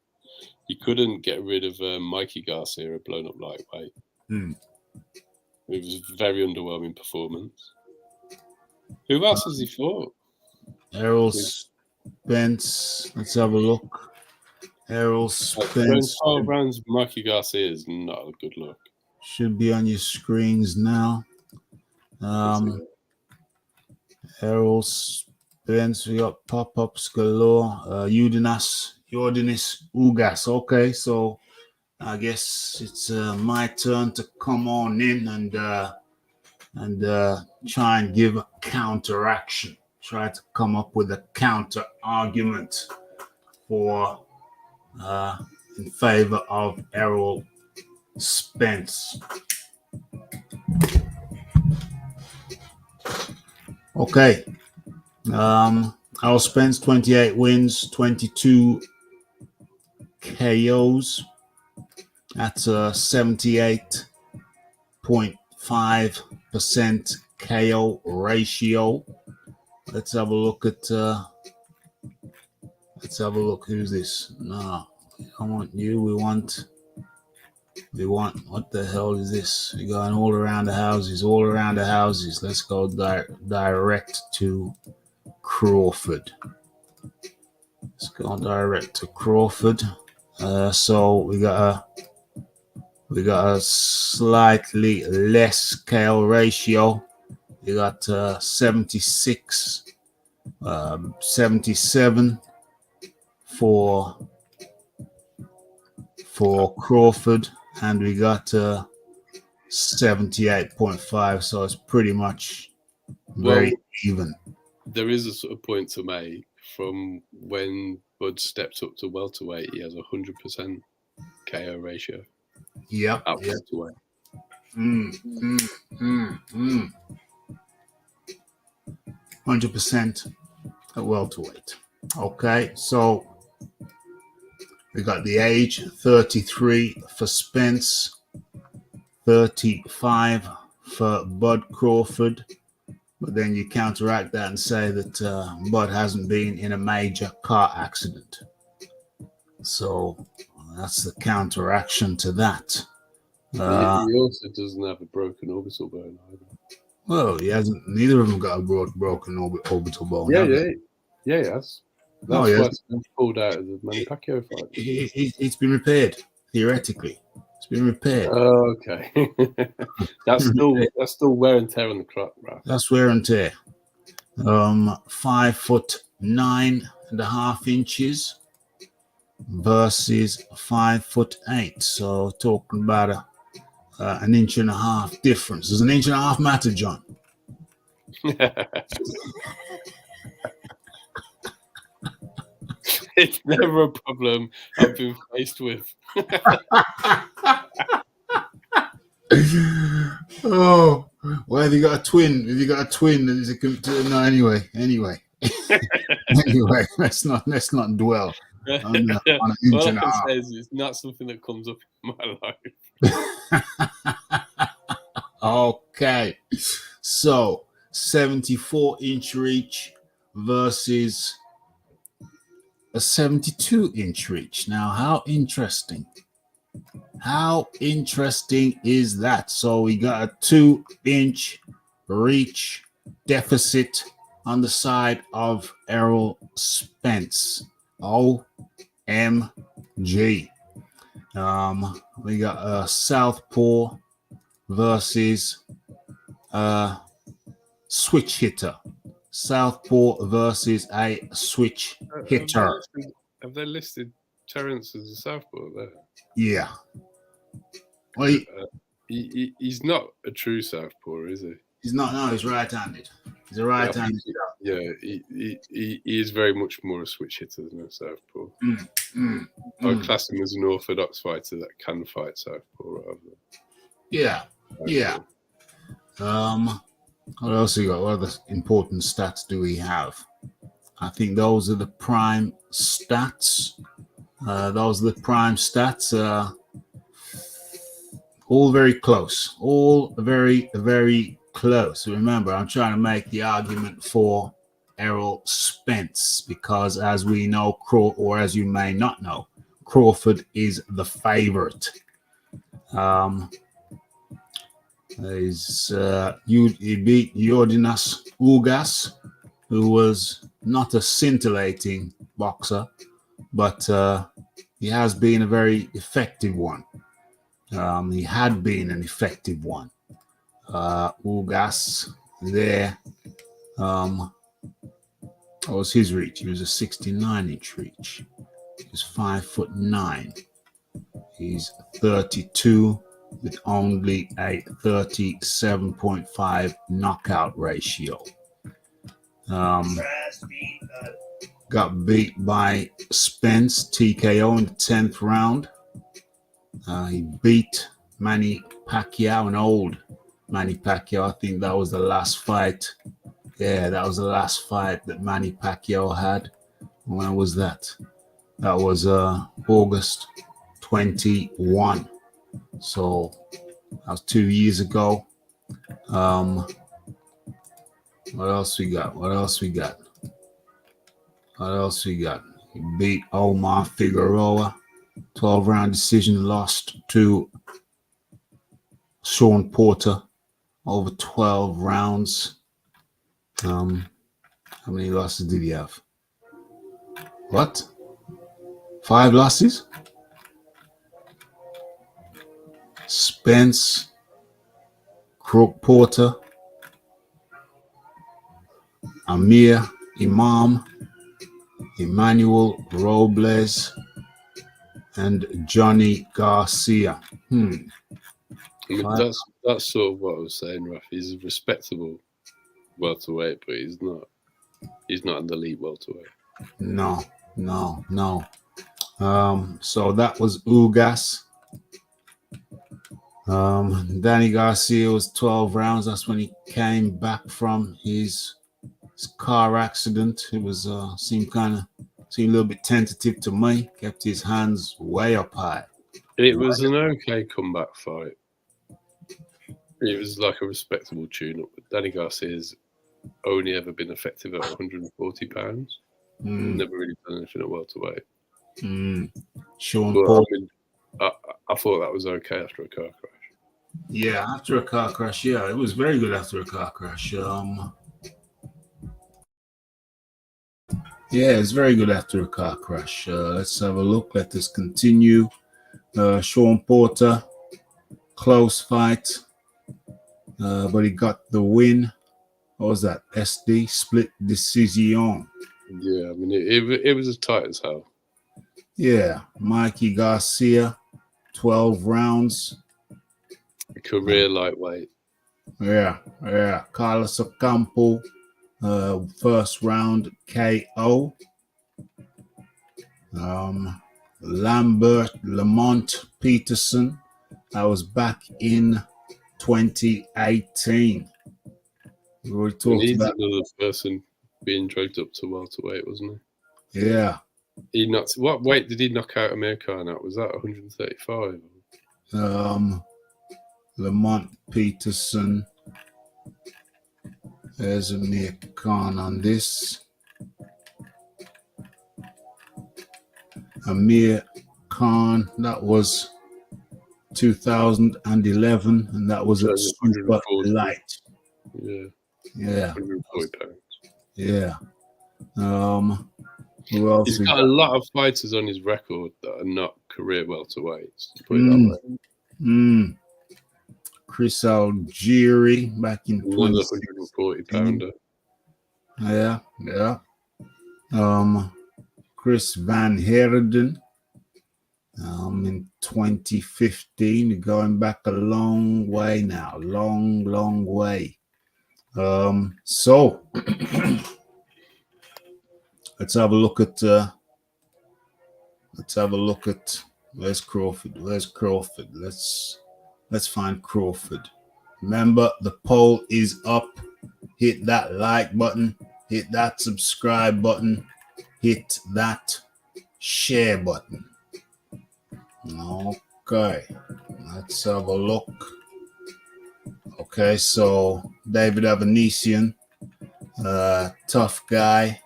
He couldn't get rid of Mikey Garcia, a blown-up lightweight. It was a very underwhelming performance. Who else has he fought? Errol Spence. Let's have a look. Errol Spence. 12 rounds of Mikey Garcia is not a good look. Should be on your screens now. Errol Spence. We got pop-ups galore. Yordenis Ugas. Okay, so I guess it's my turn to come on in and try and give a counteraction. Try to come up with a counter argument for in favor of Errol Spence. Okay. Errol Spence, 28 wins, 22 KOs. That's a 78.5% KO ratio. Let's have a look at. Let's have a look. Who's this? No, I don't want you. We want. What the hell is this? We're going all around the houses. Let's go direct to Crawford. Let's go direct to Crawford. So we got a slightly less KO ratio. We got 76, 77 for Crawford, and we got 78.5. So it's pretty much very even. There is a sort of point to make from when Bud stepped up to welterweight. He has 100% KO ratio. Yep. At welterweight. 100% at welterweight. Okay, so we got the age, 33 for Spence, 35 for Bud Crawford. But then you counteract that and say that Bud hasn't been in a major car accident. So That's the counteraction to that. He also doesn't have a broken orbital bone either. Well, he hasn't. Neither of them got a broken orbital bone. Yeah, he has. That's he why Spence pulled out of the Manny Pacquiao fight. It's been repaired, theoretically. It's been repaired. Oh, okay. that's still wear and tear on the clock, right? That's wear and tear. 5'9.5" versus 5'8". So talking about an inch and a half difference. Does an inch and a half matter, John? It's never a problem I've been faced with. Oh, well, have you got a twin? Have you got a twin? No, anyway. Anyway, let's not dwell on an inch All I and a can half. say is it's not something that comes up in my life. Okay, so 74-inch reach versus a 72-inch reach. Now, how interesting. How interesting is that? So we got a 2-inch reach deficit on the side of Errol Spence. OMG. We got a southpaw versus a switch hitter. Southpaw versus a switch hitter. Have they listed Terence as a southpaw there? Yeah. Well, he's not a true southpaw, is he? He's not. No, he's right-handed. He's a right-handed. Yeah, he is very much more a switch hitter than a southpaw. I'd class him as an orthodox fighter that can fight southpaw rather than. Yeah. What else we got? What other important stats do we have? I think those are the prime stats. All very close. All very, very close. Remember, I'm trying to make the argument for Errol Spence because, as we know, or as you may not know, Crawford is the favorite. He beat Yordinas Ugas, who was not a scintillating boxer, but he has been a very effective one. He had been an effective one. Ugas there. What was his reach? He was a 69-inch reach. He was 5'9". He's 32 with only a 37.5 knockout ratio. Got beat by Spence TKO in the 10th round. He beat Manny Pacquiao, an old Manny Pacquiao. I think that was the last fight. Yeah, that was the last fight that Manny Pacquiao had. When was that? That was August 21. So that was 2 years ago. What else we got? He beat Omar Figueroa. 12-round decision, lost to Sean Porter over 12 rounds. How many losses did he have? What? 5 losses? Spence, Porter, Amir Imam, Emmanuel Robles, and Johnny Garcia. I mean, that's sort of what I was saying, Raf. He's a respectable welterweight, but he's not an elite welterweight. No. So that was Ugas. Danny Garcia was 12 rounds. That's when he came back from his car accident. It was seemed a little bit tentative to me. Kept his hands way up high. It was an okay comeback fight. It was like a respectable tune-up. Danny Garcia's only ever been effective at 140 pounds. Never really done anything at welterweight. Sean But Paul. I thought that was okay after a car crash. Yeah, after a car crash. Yeah, it was very good after a car crash. Yeah, it's very good after a car crash. Let's have a look. Let us continue. Sean Porter, close fight, but he got the win. What was that? SD, split decision. Yeah, I mean, it was as tight as hell. Yeah, Mikey Garcia, 12 rounds. Career lightweight. Yeah. Carlos Ocampo, first round KO. Lamont Peterson, that was back in 2018. We already talked He's about another person being dragged up to welterweight, wasn't he? Yeah. What weight did he knock out Amir Khan at? Was that 135? Lamont Peterson. There's Amir Khan on this. Amir Khan, that was 2011, and that was at super light. Yeah. 140 pounds. Yeah. Who else? He's got a lot of fighters on his record that are not career welterweights. Put it that way. Chris Algieri back in 140 pounder. Yeah. Chris Van Herden in 2015, going back a long way now, long way. So let's have a look at where's Crawford. Let's find Crawford. Remember, the poll is up. Hit that like button, hit that subscribe button, hit that share button. Okay, let's have a look. Okay, so David Avanesian, tough guy.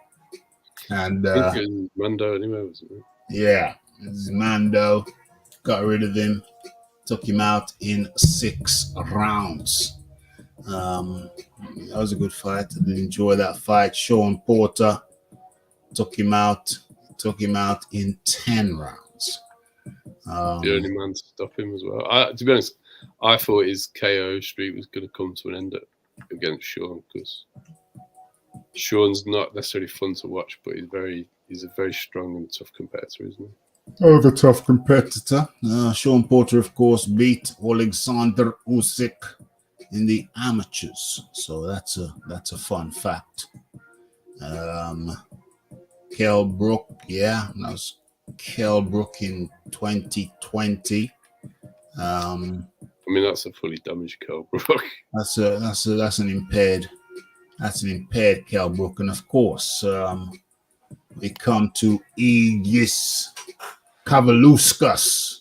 And I think it was Mando anyway, wasn't it? Yeah, this is Mando. Got rid of him. Took him out in 6 rounds. That was a good fight. I did enjoy that fight. Sean Porter took him out in 10 rounds. The only man to stop him as well. To be honest, I thought his KO streak was going to come to an end against Sean, because Sean's not necessarily fun to watch, but he's a very strong and tough competitor, isn't he? Oh, the tough competitor. Sean Porter, of course, beat Alexander Usyk in the amateurs, so that's a fun fact. Kell Brook, that was Kell Brook in 2020. I mean, that's a fully damaged Kell Brook. That's an impaired Kell Brook, and of course, we come to Aegis Kavaluskas,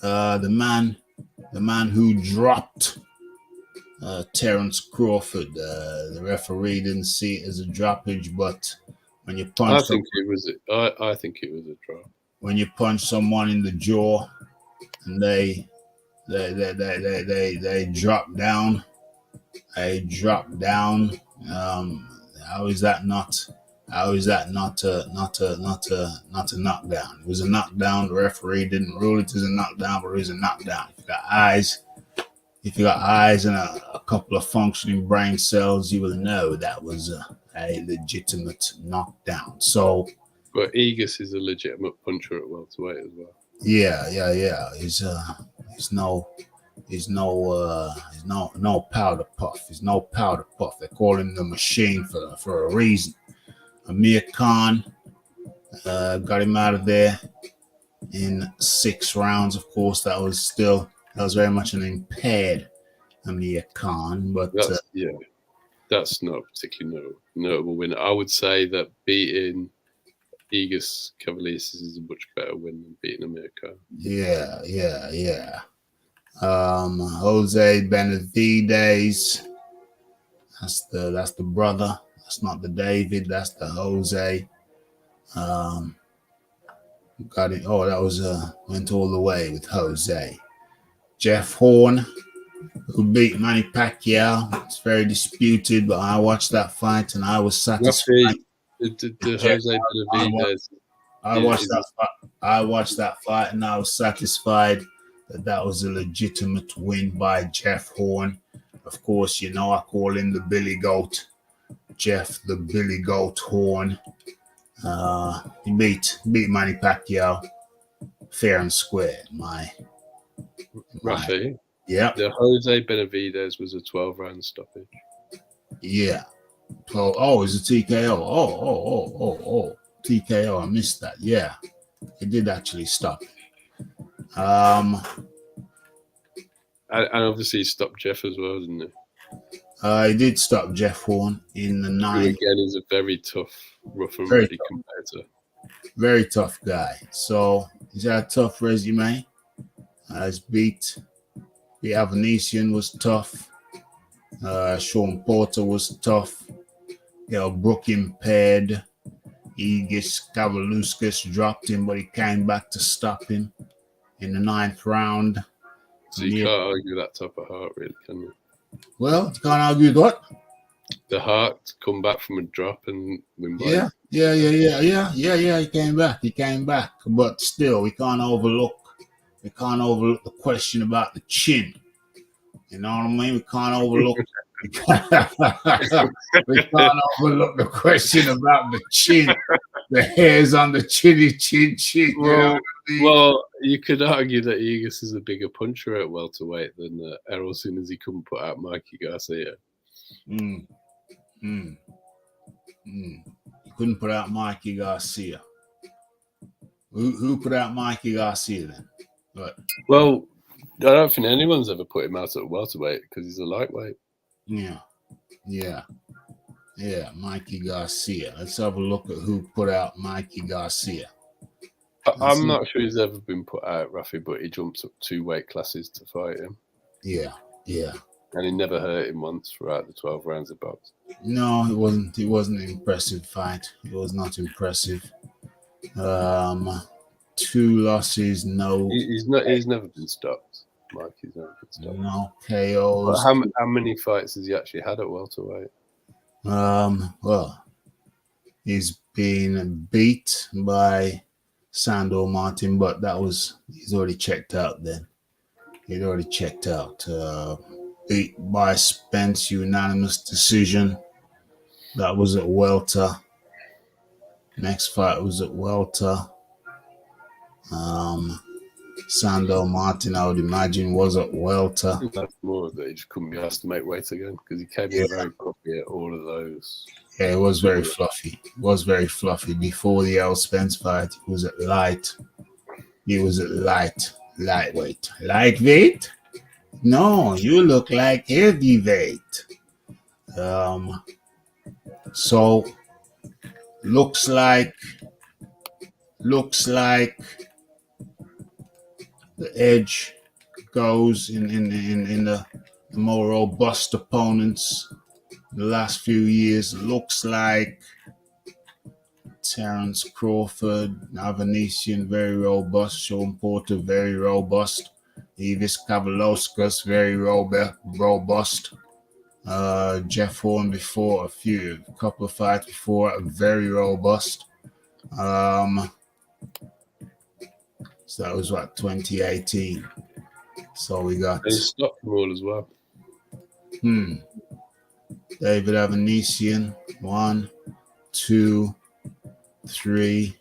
the man who dropped Terence Crawford. The referee didn't see it as a droppage, but when you punch, I think it was a drop. When you punch someone in the jaw and they drop down, how is that not a knockdown? It was a knockdown. The referee didn't rule it as a knockdown, but it was a knockdown. If you got eyes and a couple of functioning brain cells, you will know that was a legitimate knockdown. So, but Aegis is a legitimate puncher at welterweight as well. Yeah. He's no powder puff. He's no powder puff. They call him the machine for a reason. Amir Khan got him out of there in 6 rounds. Of course, that was very much an impaired Amir Khan, but that's not a particularly notable win. I would say that beating Aegis Kavalis is a much better win than beating Amir Khan. Yeah. Jose Benavides, that's the brother. That's not the David. That's the Jose. Got it. Oh, that was went all the way with Jose. Jeff Horn, who beat Manny Pacquiao. It's very disputed, but I watched that fight and I was satisfied. Rafi, the Jose Benavidez. I watched that fight and I was satisfied that was a legitimate win by Jeff Horn. Of course, you know I call him the Billy Goat. Jeff the Billy Goat Horn. He beat Manny Pacquiao fair and square. Rafi. Yeah. The Jose Benavidez was a 12-round stoppage. Yeah. Oh, it's a TKO. Oh. TKO. I missed that. Yeah. It did actually stop. And obviously he stopped Jeff as well, didn't he? He did stop Jeff Horn in the 9th. Who again is a very tough, rough and ready competitor. Very tough guy. So he's had a tough resume. He's beat the Avanesian was tough. Sean Porter was tough. Brook impaired. Kavaluskas dropped him, but he came back to stop him in the 9th round. So you can't argue that type of heart, really, can you? Well, you can't argue with what? The heart to come back from a drop and win by. Yeah. He came back. But still, we can't overlook the question about the chin. You know what I mean? We can't overlook the question about the chin, the hairs on the chinny chin. Well, you know what I mean? Well, you could argue that Egas is a bigger puncher at welterweight than Errol, soon as he couldn't put out Mikey Garcia. He couldn't put out Mikey Garcia. Who put out Mikey Garcia then? What? Well, I don't think anyone's ever put him out at welterweight because he's a lightweight. Yeah, Mikey Garcia. Let's have a look at who put out Mikey Garcia. I'm not sure he's ever been put out, Rafi, but he jumps up 2 weight classes to fight him. Yeah. And he never hurt him once throughout the 12 rounds of box. No, it wasn't. It wasn't an impressive fight. It was not impressive. 2 losses, no. He's never been stopped. Mikey's never been stopped. No KOs. How many fights has he actually had at welterweight? Well, he's been beat by Sandor Martin, but he's already checked out then. He'd already checked out. Beat by Spence, unanimous decision. That was at welter. Next fight was at welter. Sandor Martin, I would imagine, was at welter. That's more that he just couldn't be asked to make weight again because he came in very fluffy at all of those. Yeah, it was very fluffy. Before the Errol Spence fight, he was at light. He was at lightweight. Lightweight? No, you look like heavyweight. So looks like the edge goes in the more robust opponents the last few years. Looks like Terence Crawford, Avanesian, very robust. Sean Porter, very robust. Evis Kavalauskas, very robust. Jeff Horn before, a couple of fights before, very robust. So that was 2018. So we got. And he stopped them all as well. David Avanesian, 1, 2, 3.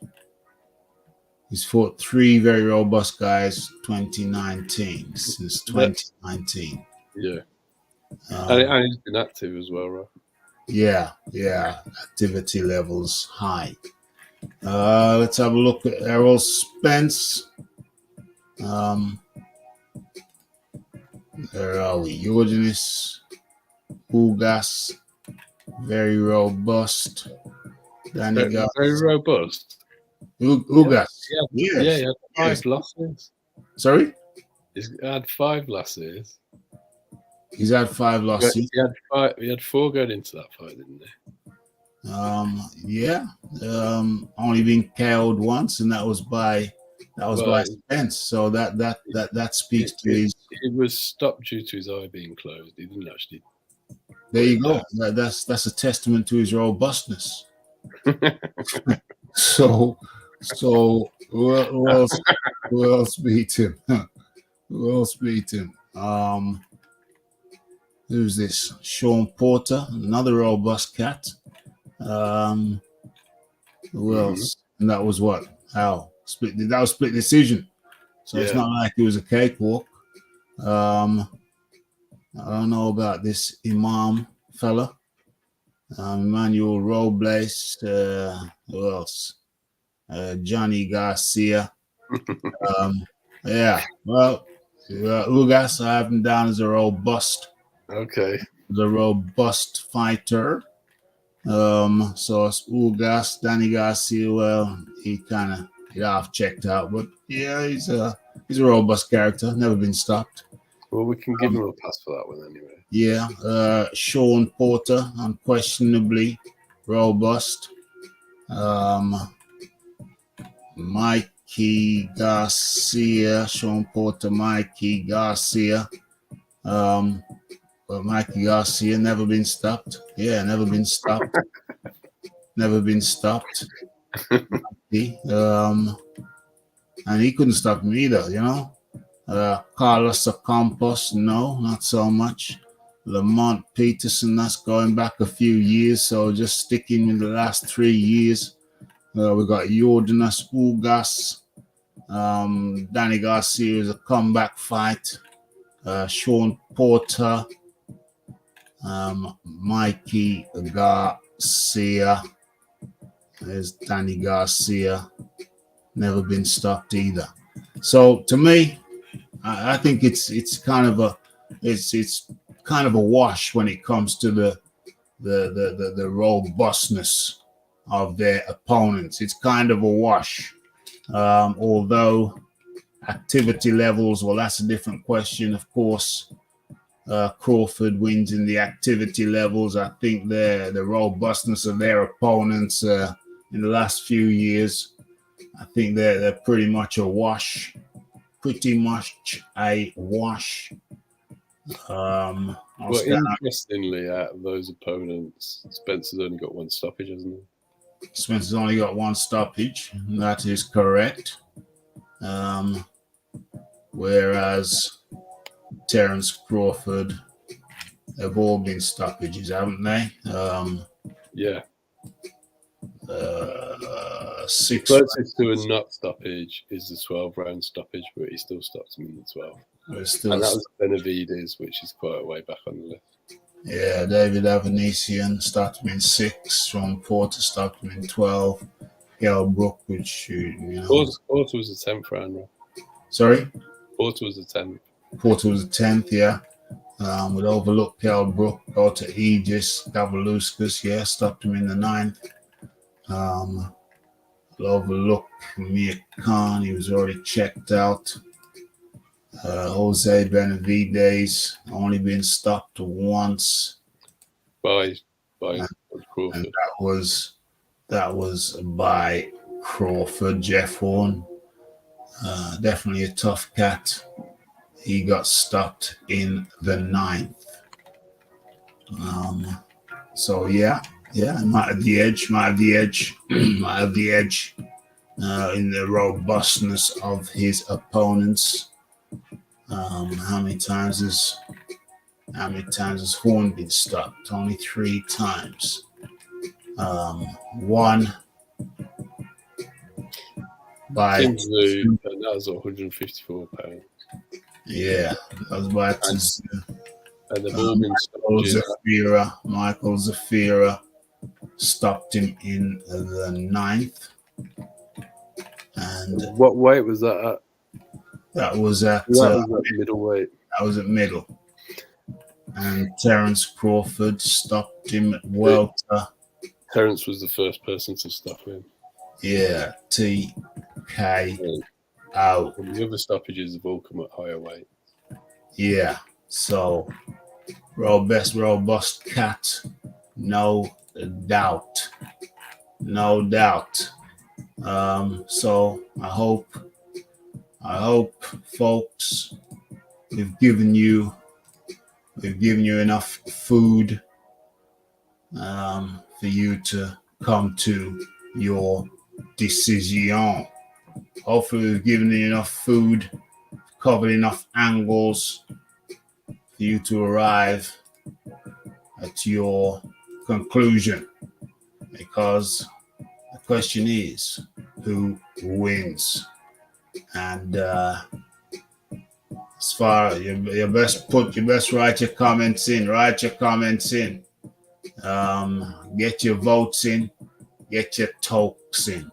He's fought 3 very robust guys 2019, since 2019. Yeah. And he's been active as well, right? Yeah. Activity levels high. Let's have a look at Errol Spence. Where are we? Jordanis, Ugas, very robust. Very robust. Ugas. Yeah, he had 5 losses. Sorry? He's had 5 losses. He's had 5 losses. He had 4 going into that fight, didn't he? Yeah. Only been KO'd once, and that was by Well, Spence. So that speaks it, to it, his. it was stopped due to his eye being closed. He didn't actually There put you him go. down. That's a testament to his robustness. So who else beat him? Who else beat him? Who's this? Sean Porter, another robust cat. Um, who else? And that was what? How? Split. That was split decision. So it's Yeah. not like it was a cakewalk. Um, I don't know about this Imam fella. Emmanuel Robles. Who else? Johnny Garcia. Yeah. Well, Ugas, I have him down as a Okay. fighter. So it's Ugas, Danny Garcia. Well, he kind of half checked out, but yeah, he's a robust character. Never been stopped. Well, we can give him a pass for that one anyway. Yeah. Sean Porter, unquestionably robust. Mikey Garcia, Sean Porter, Mikey Garcia. But Mikey Garcia never been stopped. Yeah, never been stopped. Never been stopped. And he couldn't stop me either, you know. Carlos Campos, no, not so much. Lamont Peterson, that's going back a few years, so just sticking with the last 3 years. We got Jordanas Ugas. Danny Garcia is a comeback fight. Sean Porter. Mikey Garcia. There's Danny Garcia. Never been stopped either. So to me, I think it's kind of a wash when it comes to the robustness of their opponents. It's kind of a wash. Although activity levels, well, that's a different question, of course. Crawford wins in the activity levels. I think the robustness of their opponents in the last few years, I think they're pretty much a wash. Pretty much a wash. Well, interestingly, out of those opponents, Spence has only got one stoppage, hasn't he? Spence has only got one stoppage. That is correct. Whereas Terence Crawford have all been stoppages, haven't they? Yeah. Six. Closest to a not stoppage is the 12-round stoppage, but he still stopped him in the 12. And that was Benavides, which is quite a way back on the list. Yeah, David Avanesian stopped him in 6. Sean Porter stopped him in 12. Kell Brook, which Porter was the 10th rounder. Sorry? Porter was the 10th. Porter was the 10th, yeah. Would overlook Kell Brook, go to Aegis, Gavaluskas, yeah, stopped him in the 9th. Overlook Mir Khan, he was already checked out. Jose Benavides only been stopped once by Crawford. And that was by Crawford. Jeff Horn, definitely a tough cat. He got stopped in the 9th. So yeah, might have the edge, in the robustness of his opponents. How many times has Horn been stopped? Only 3 times. One by Zoo, and that was 154 pounds. Yeah, that was by and they've all been stopped. Michael Zafira stopped him in the 9th. And what weight was that at? That was at middleweight. That was at middle. And Terence Crawford stopped him at welter. Terence was the first person to stop him. Yeah, TKO. And the other stoppages have all come at higher weight. Yeah, so robust cat, no a doubt. No doubt. So I hope, folks, we've given you enough food for you to come to your decision. Hopefully, we've given you enough food, covered enough angles for you to arrive at your conclusion. Because the question is, who wins? And as far your best write your comments in. Get your votes in. Get your talks in.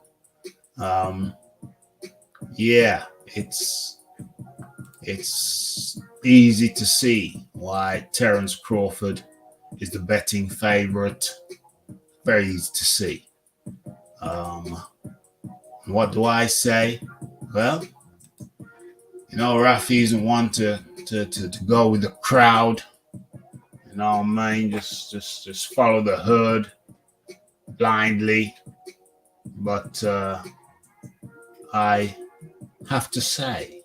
Yeah, it's easy to see why Terence Crawford is the betting favorite. Very easy to see. What do I say? Well, Rafi isn't one to go with the crowd. You know what I mean? Just follow the herd blindly. But I have to say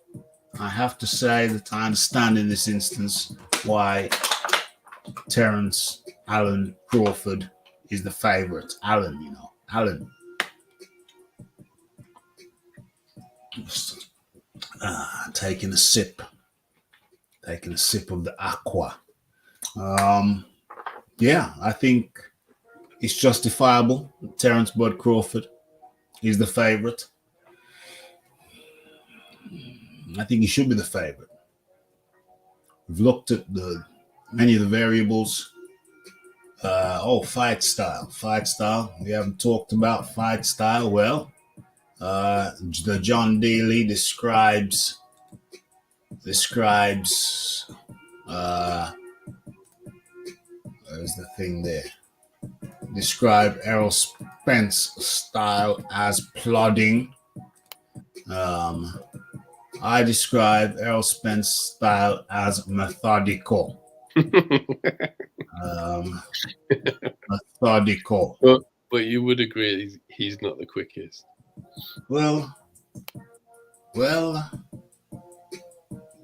that I understand in this instance why Terence Allen Crawford is the favorite. Allen. Just, taking a sip of the aqua. Yeah, I think it's justifiable. Terence Bud Crawford is the favorite. I think he should be the favorite. We've looked at many of the variables. Fight style. We haven't talked about fight style. Well, the John Daly describes where's the thing there? Describe Errol Spence style as plodding. I describe Errol Spence style as methodical. Methodical. But you would agree he's not the quickest. Well,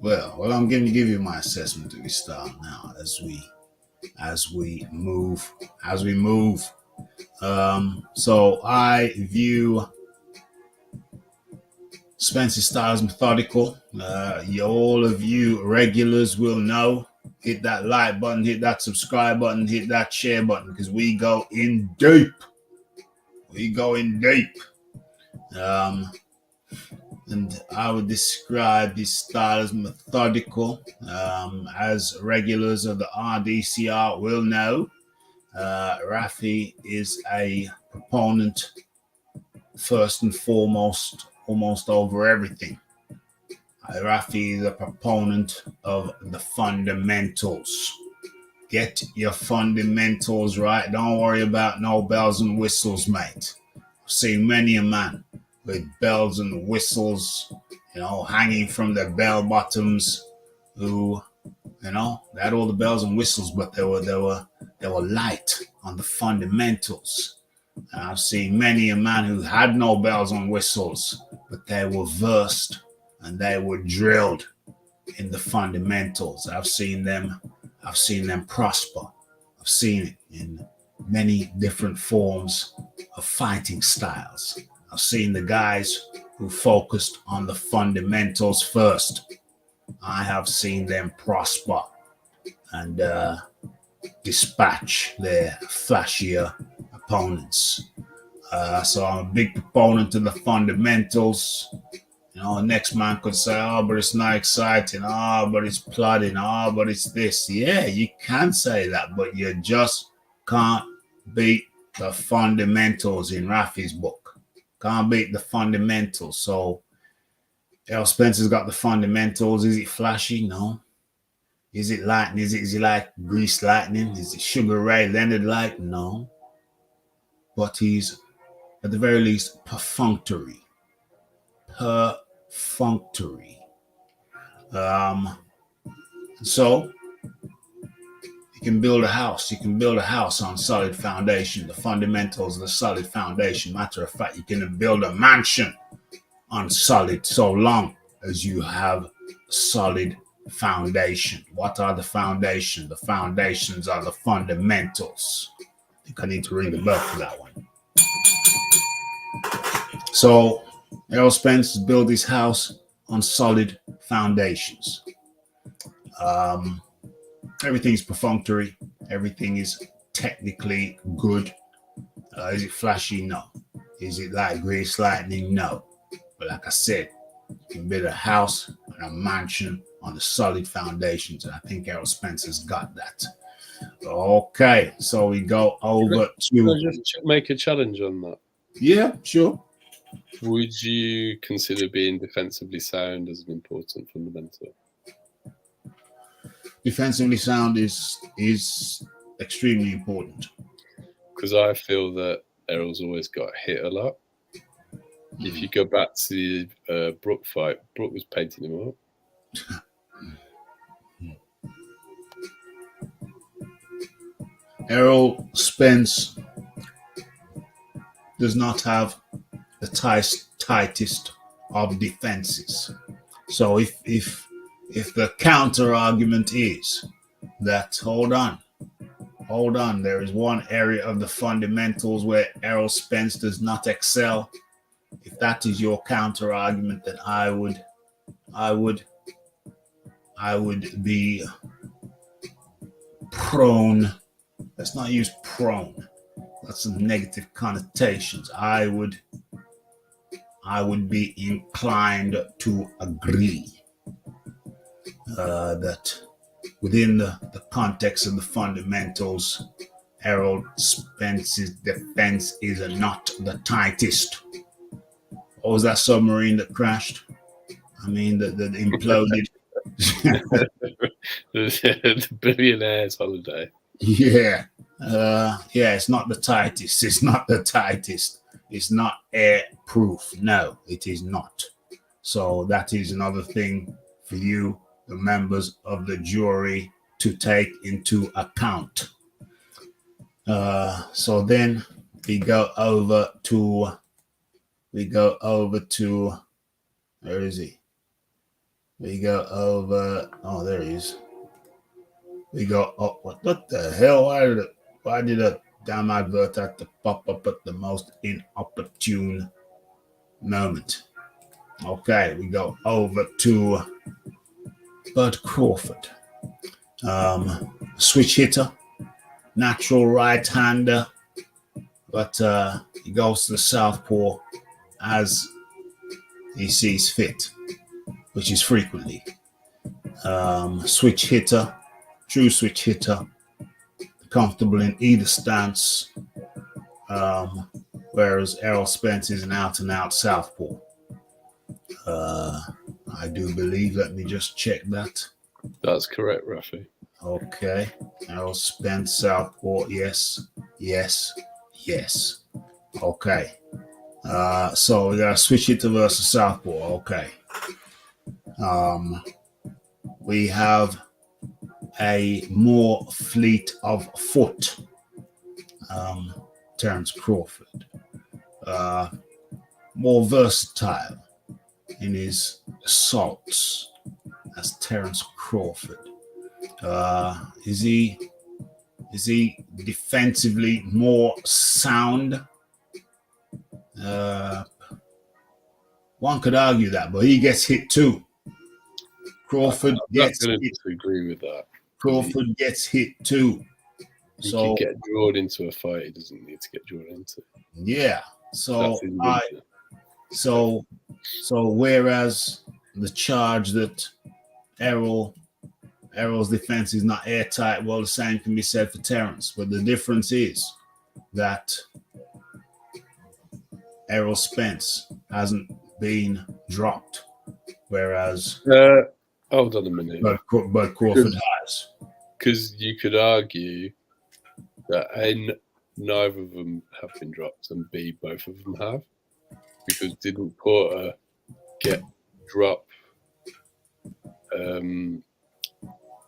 I'm going to give you my assessment of his style now as we move. So I view Spence's style as methodical. All of you regulars will know. Hit that like button, hit that subscribe button, hit that share button, because we go in deep. And I would describe his style as methodical. As regulars of the RDCR will know, Rafi is a proponent, first and foremost, almost over everything. Rafi is a proponent of the fundamentals. Get your fundamentals right. Don't worry about no bells and whistles, mate. I've seen many a man with bells and whistles, hanging from their bell bottoms, who, they had all the bells and whistles, but they were light on the fundamentals. And I've seen many a man who had no bells and whistles, but they were versed and they were drilled in the fundamentals. I've seen them prosper. I've seen it in many different forms of fighting styles. I've seen the guys who focused on the fundamentals first. I have seen them prosper and dispatch their flashier opponents. So I'm a big proponent of the fundamentals. Next man could say, but it's not exciting. But it's plodding. But it's this. Yeah, you can say that, but you just can't beat the fundamentals in Rafi's book. Can't beat the fundamentals. So Errol Spencer's got the fundamentals. Is it flashy? No. Is it lightning? Is it like Grease Lightning? Is it Sugar Ray Leonard like? No. But he's, at the very least, perfunctory. So You can build a house. You can build a house on solid foundation. The fundamentals of the solid foundation. Matter of fact, you can build a mansion on solid so long as you have solid foundation. What are the foundations? The foundations are the fundamentals. I think I need to ring the bell for that one. So Errol Spence built his house on solid foundations. Everything's perfunctory. Everything is technically good. Is it flashy? No. Is it like Grace Lightning? No. But like I said, you can build a house and a mansion on the solid foundations. And I think Errol Spence has got that. Okay, so we go over to... Can I just make a challenge on that? Yeah, sure. Would you consider being defensively sound as an important fundamental? Defensively sound is extremely important. Because I feel that Errol's always got hit a lot. If you go back to the Brook fight, Brook was painting him up. Errol Spence does not have the tightest of defenses. So if the counter argument is that hold on, there is one area of the fundamentals where Errol Spence does not excel. If that is your counter argument, then I would be prone. Let's not use prone. That's some negative connotations. I would be inclined to agree that within the context of the fundamentals, Errol Spence's defense is not the tightest. What was that submarine that crashed? I mean, that imploded. The billionaire's holiday. Yeah. It's not the tightest. It's not the tightest. It's not air proof. No, it is not. So that is another thing for you, the members of the jury, to take into account. So then we go over to where is he? We go over, oh, there he is. We go, oh, what the hell? Why did a damn advert have to pop up at the most inopportune moment? Okay, we go over to Bud Crawford. Switch hitter, natural right-hander, but he goes to the southpaw as he sees fit, which is frequently. Switch hitter, true switch hitter, comfortable in either stance, whereas Errol Spence is an out-and-out southpaw. I do believe, let me just check that. That's correct, Rafi. Okay, Errol Spence, southpaw, yes. Okay, so we got switch hitter versus southpaw. Okay, we have a more fleet of foot, Terence Crawford, more versatile in his assaults as Terence Crawford. Is he defensively more sound? One could argue that, but he gets hit too. Crawford gets hit. To agree with that. Crawford gets hit too. He can get drawn into a fight he doesn't need to get drawn into. Yeah. So whereas the charge that Errol's defense is not airtight, well, the same can be said for Terence. But the difference is that Errol Spence hasn't been dropped, whereas hold on a minute. But Crawford has. Because you could argue that A, neither of them have been dropped, and B, both of them have. Because didn't Porter get dropped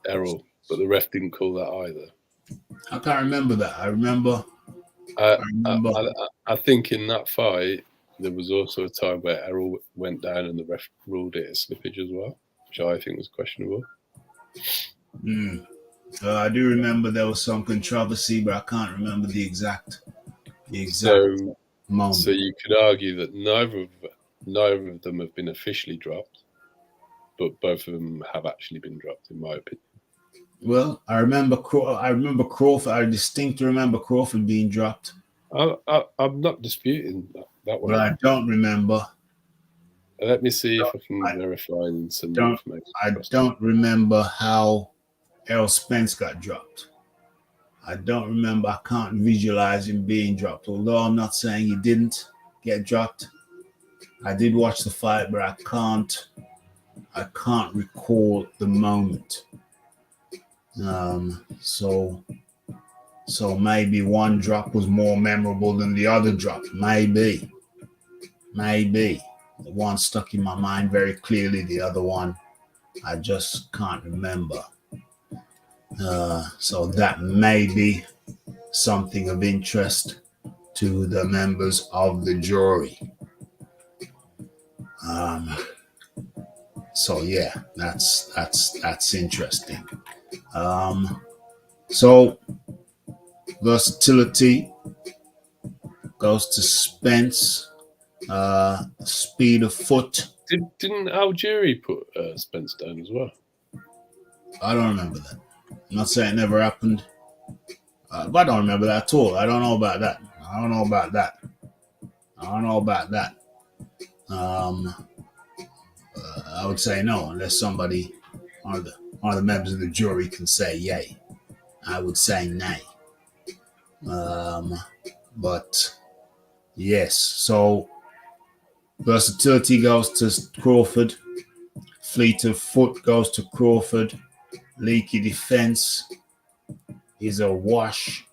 Errol, but the ref didn't call that either. I can't remember that. I remember. I think in that fight there was also a time where Errol went down and the ref ruled it a slippage as well, which I think was questionable. I do remember there was some controversy, but I can't remember the exact moment. So you could argue that neither of them have been officially dropped, but both of them have actually been dropped, in my opinion. Well, I remember Crawford. I distinctly remember Crawford being dropped. I'm not disputing that one. But I don't remember. Let me see if I can verify and send you information. I don't remember how Errol Spence got dropped. I don't remember. I can't visualize him being dropped. Although I'm not saying he didn't get dropped. I did watch the fight, but I can't recall the moment. So maybe one drop was more memorable than the other drop. Maybe. The one stuck in my mind very clearly. The other one, I just can't remember. So that may be something of interest to the members of the jury. So yeah, that's interesting. So versatility goes to Spence. Speed of foot. Didn't Algieri put Spence down as well? I don't remember that. I'm not saying it never happened, but I don't remember that at all. I don't know about that. I would say no, unless somebody, one of the members of the jury, can say yay. I would say nay. But yes, so versatility goes to Crawford. Fleet of foot goes to Crawford. Leaky defense is a wash.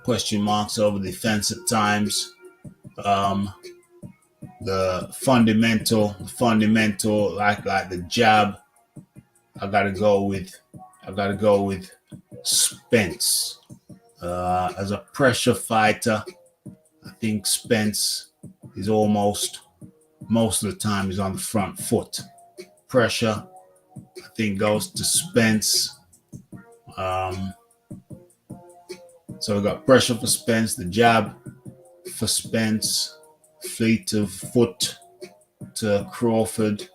Question marks over defense at times. The fundamental, like the jab, I gotta go with Spence. As a pressure fighter, I think Spence is most of the time is on the front foot. Pressure, I think, goes to Spence. So we got pressure for Spence, the jab for Spence, fleet of foot to Crawford.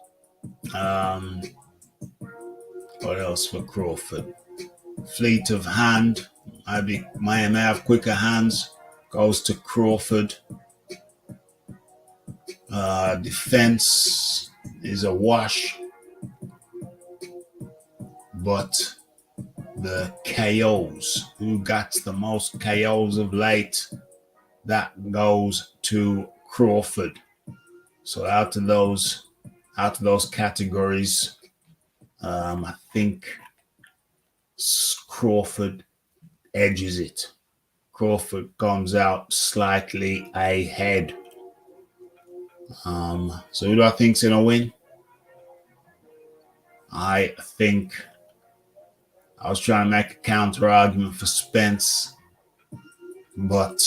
What else for Crawford? Fleet of hand, may have quicker hands, goes to Crawford. Defense is a wash, but the KOs, who got the most KOs of late, that goes to Crawford. So out of those categories, I think Crawford edges it. Crawford comes out slightly ahead. So who do I think's gonna win? I think I was trying to make a counter argument for Spence, but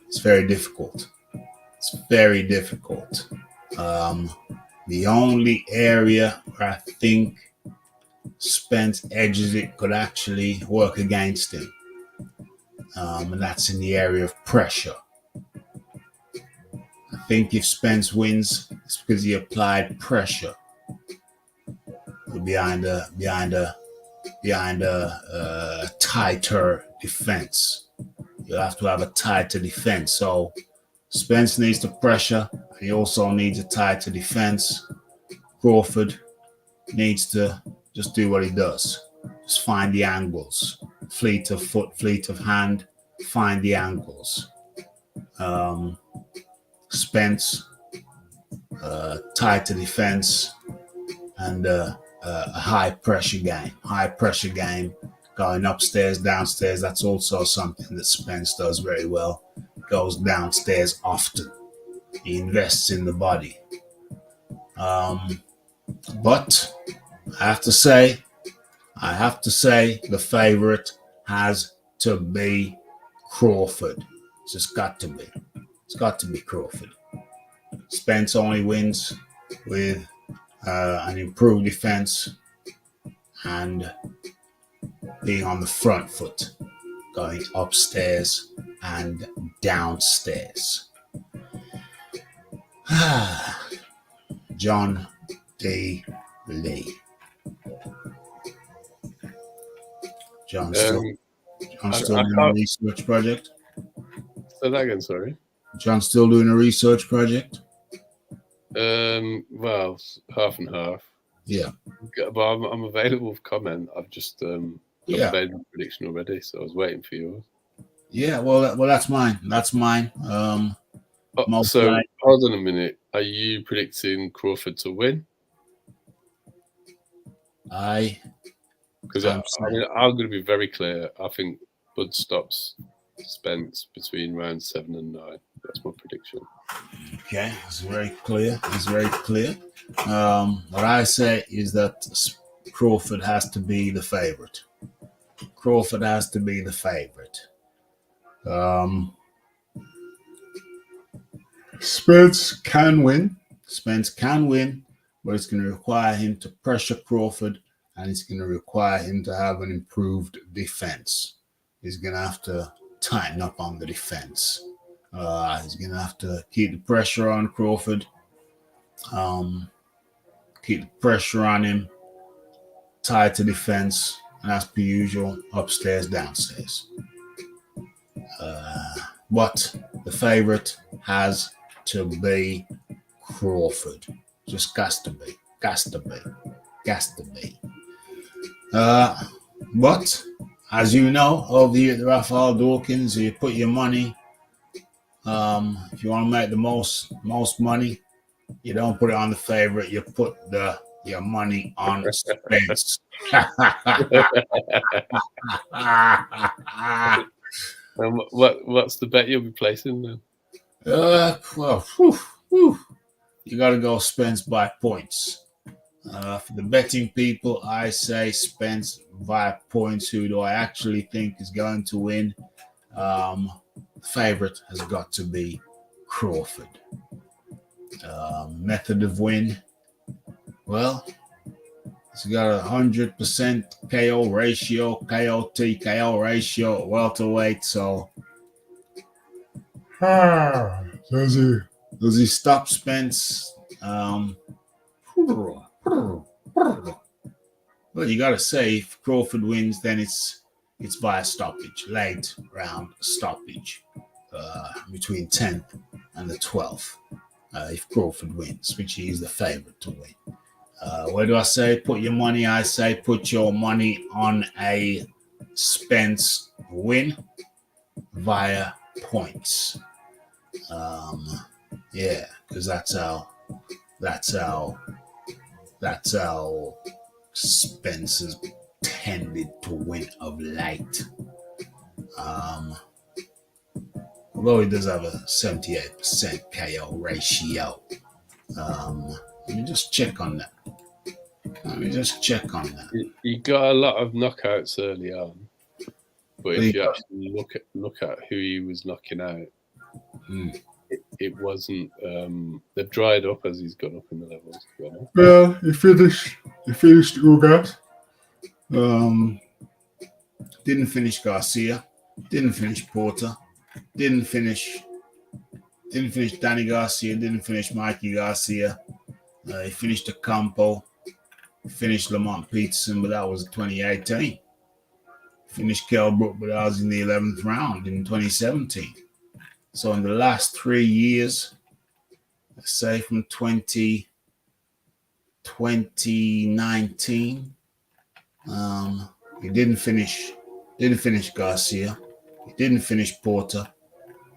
it's very difficult. The only area where I think Spence edges it could actually work against him, and that's in the area of pressure. I think if Spence wins, it's because he applied pressure behind a tighter defense. You'll have to have a tighter defense. So Spence needs the pressure. He also needs a tighter defense. Crawford needs to just do what he does. Just find the angles. Fleet of foot, fleet of hand. Find the angles. Spence, tighter defense, and a high pressure game. Going upstairs, downstairs, that's also something that Spence does very well. Goes downstairs often. He invests in the body. But I have to say, I have to say the favorite has to be Crawford. It's just got to be. It's got to be Crawford. Spence only wins with an improved defense and being on the front foot, going upstairs and downstairs. John D. Lee. John still doing a research project. Say that again, sorry. John still doing a research project. Well, half and half. Yeah, but I'm available for comment. I've just made a prediction already, so I was waiting for yours. Yeah, well, that's mine. That's mine. So hold on a minute. Are you predicting Crawford to win? Because I'm going to be very clear. I think Bud stops Spence between round 7 and 9. That's my prediction. Okay, it's very clear. It's very clear. What I say is that Crawford has to be the favorite. Crawford has to be the favorite. Spence can win. Spence can win, but it's going to require him to pressure Crawford, and it's going to require him to have an improved defense. He's going to have to tighten up on the defense. He's going to have to keep the pressure on Crawford, keep the pressure on him, tied to defense, and as per usual, upstairs, downstairs. But the favorite has to be Crawford. Just got to be. But as you know, over here at the Raphael Dawkins, you put your money. If you want to make the most money, you don't put it on the favorite. You put your money on Spence. What's the bet you'll be placing then? You got to go Spence by points. For the betting people, I say Spence by points. Who do I actually think is going to win? The favorite has got to be Crawford. Method of win. Well, it's got 100% KO ratio, KO ratio, welterweight. So, does he stop Spence? Well, you got to say if Crawford wins, then it's by a stoppage, late round stoppage, between 10th and the 12th. If Crawford wins, which he is the favorite to win. Where do I say put your money? I say put your money on a Spence win via points. Because that's how Spence has tended to win of late. Although he does have a 78% KO ratio. Let me just check on that. He got a lot of knockouts early on, but if you actually look at who he was knocking out, it wasn't. They've dried up as he's gone up in the levels. To be honest. Well, he finished Ugas. Didn't finish Garcia. Didn't finish Porter. Didn't finish Danny Garcia. Didn't finish Mikey Garcia. He finished Ocampo. Finished Lamont Peterson, but that was 2018. Finished Kell Brook, but that was in the 11th round in 2017. So in the last 3 years, let's say from 2019, he didn't finish Garcia. He didn't finish Porter.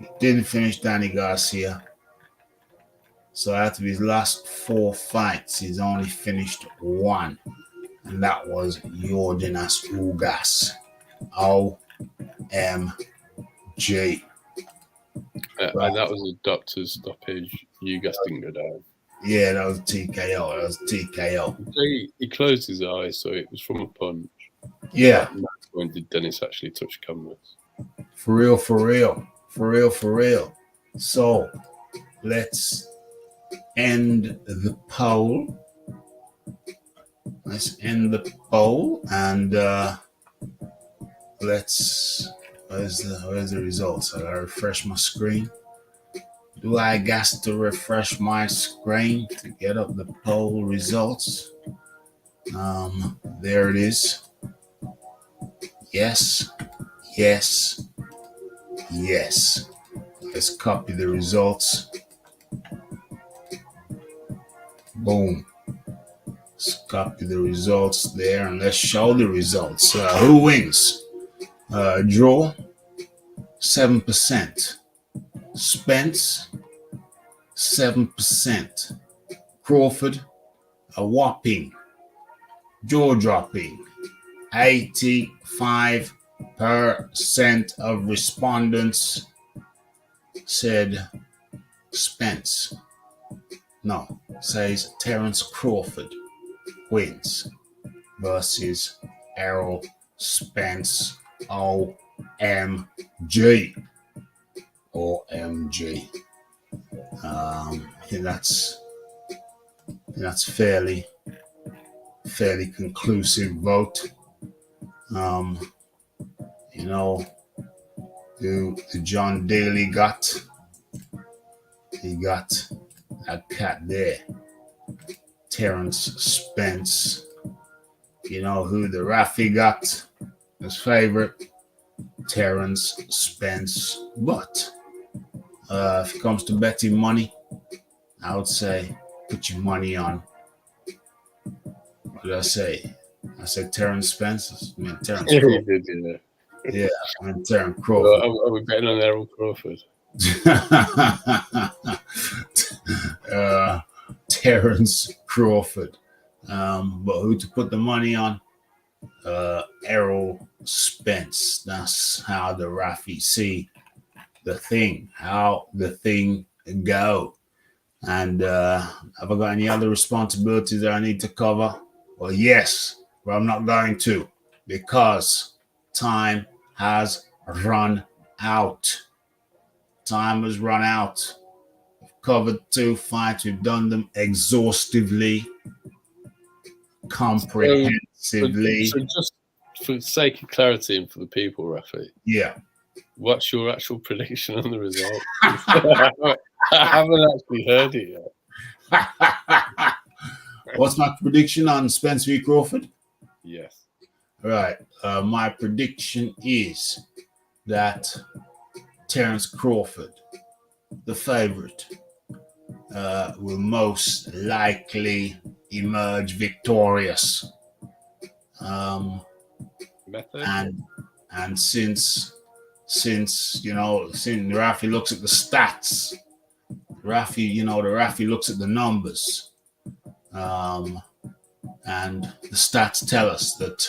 He didn't finish Danny Garcia. So out of his last 4 fights, he's only finished 1. And that was Yordenas Ugas. OMG. And that was a doctor's stoppage. Ugas didn't go down. Yeah, that was TKO. He closed his eyes, so it was from a punch. Yeah. At that point, did Dennis actually touch canvas? For real, for real. For real, for real. So let's end the poll. Let's end the poll and where's the results? I gotta refresh my screen. Do I got to refresh my screen to get up the poll results? There it is. Yes, yes, yes. Let's copy the results. Boom. Let's copy the results there and let's show the results. Who wins? Draw, 7%. Spence, 7%. Crawford, a whopping, jaw-dropping, 85% of respondents said Spence. No, says Terence Crawford wins versus Errol Spence. OMG. OMG. That's fairly conclusive vote. The John Daly got a cat there. Terence Spence. You know who the Rafi got? His favorite, Terence Spence. But if it comes to betting money, I would say put your money on. What did I say? I said Terence Spence. I meant Terence Crawford. You did, Yeah, I meant Terence Crawford. Well, are we betting on Errol Crawford? Terence Crawford. But who to put the money on? Errol Spence. That's how the Rafi see the thing, how the thing go. And have I got any other responsibilities that I need to cover? Well, yes, but I'm not going to because time has run out. Time has run out. We've covered 2 fights. We've done them exhaustively, comprehensively. So just for the sake of clarity and for the people, Rafi. Yeah. What's your actual prediction on the result? I haven't actually heard it yet. What's my prediction on Spence v. Crawford? Yes. Right. My prediction is that Terence Crawford, the favorite, will most likely emerge victorious. Method? And since Rafi looks at the stats, the Rafi looks at the numbers, and the stats tell us that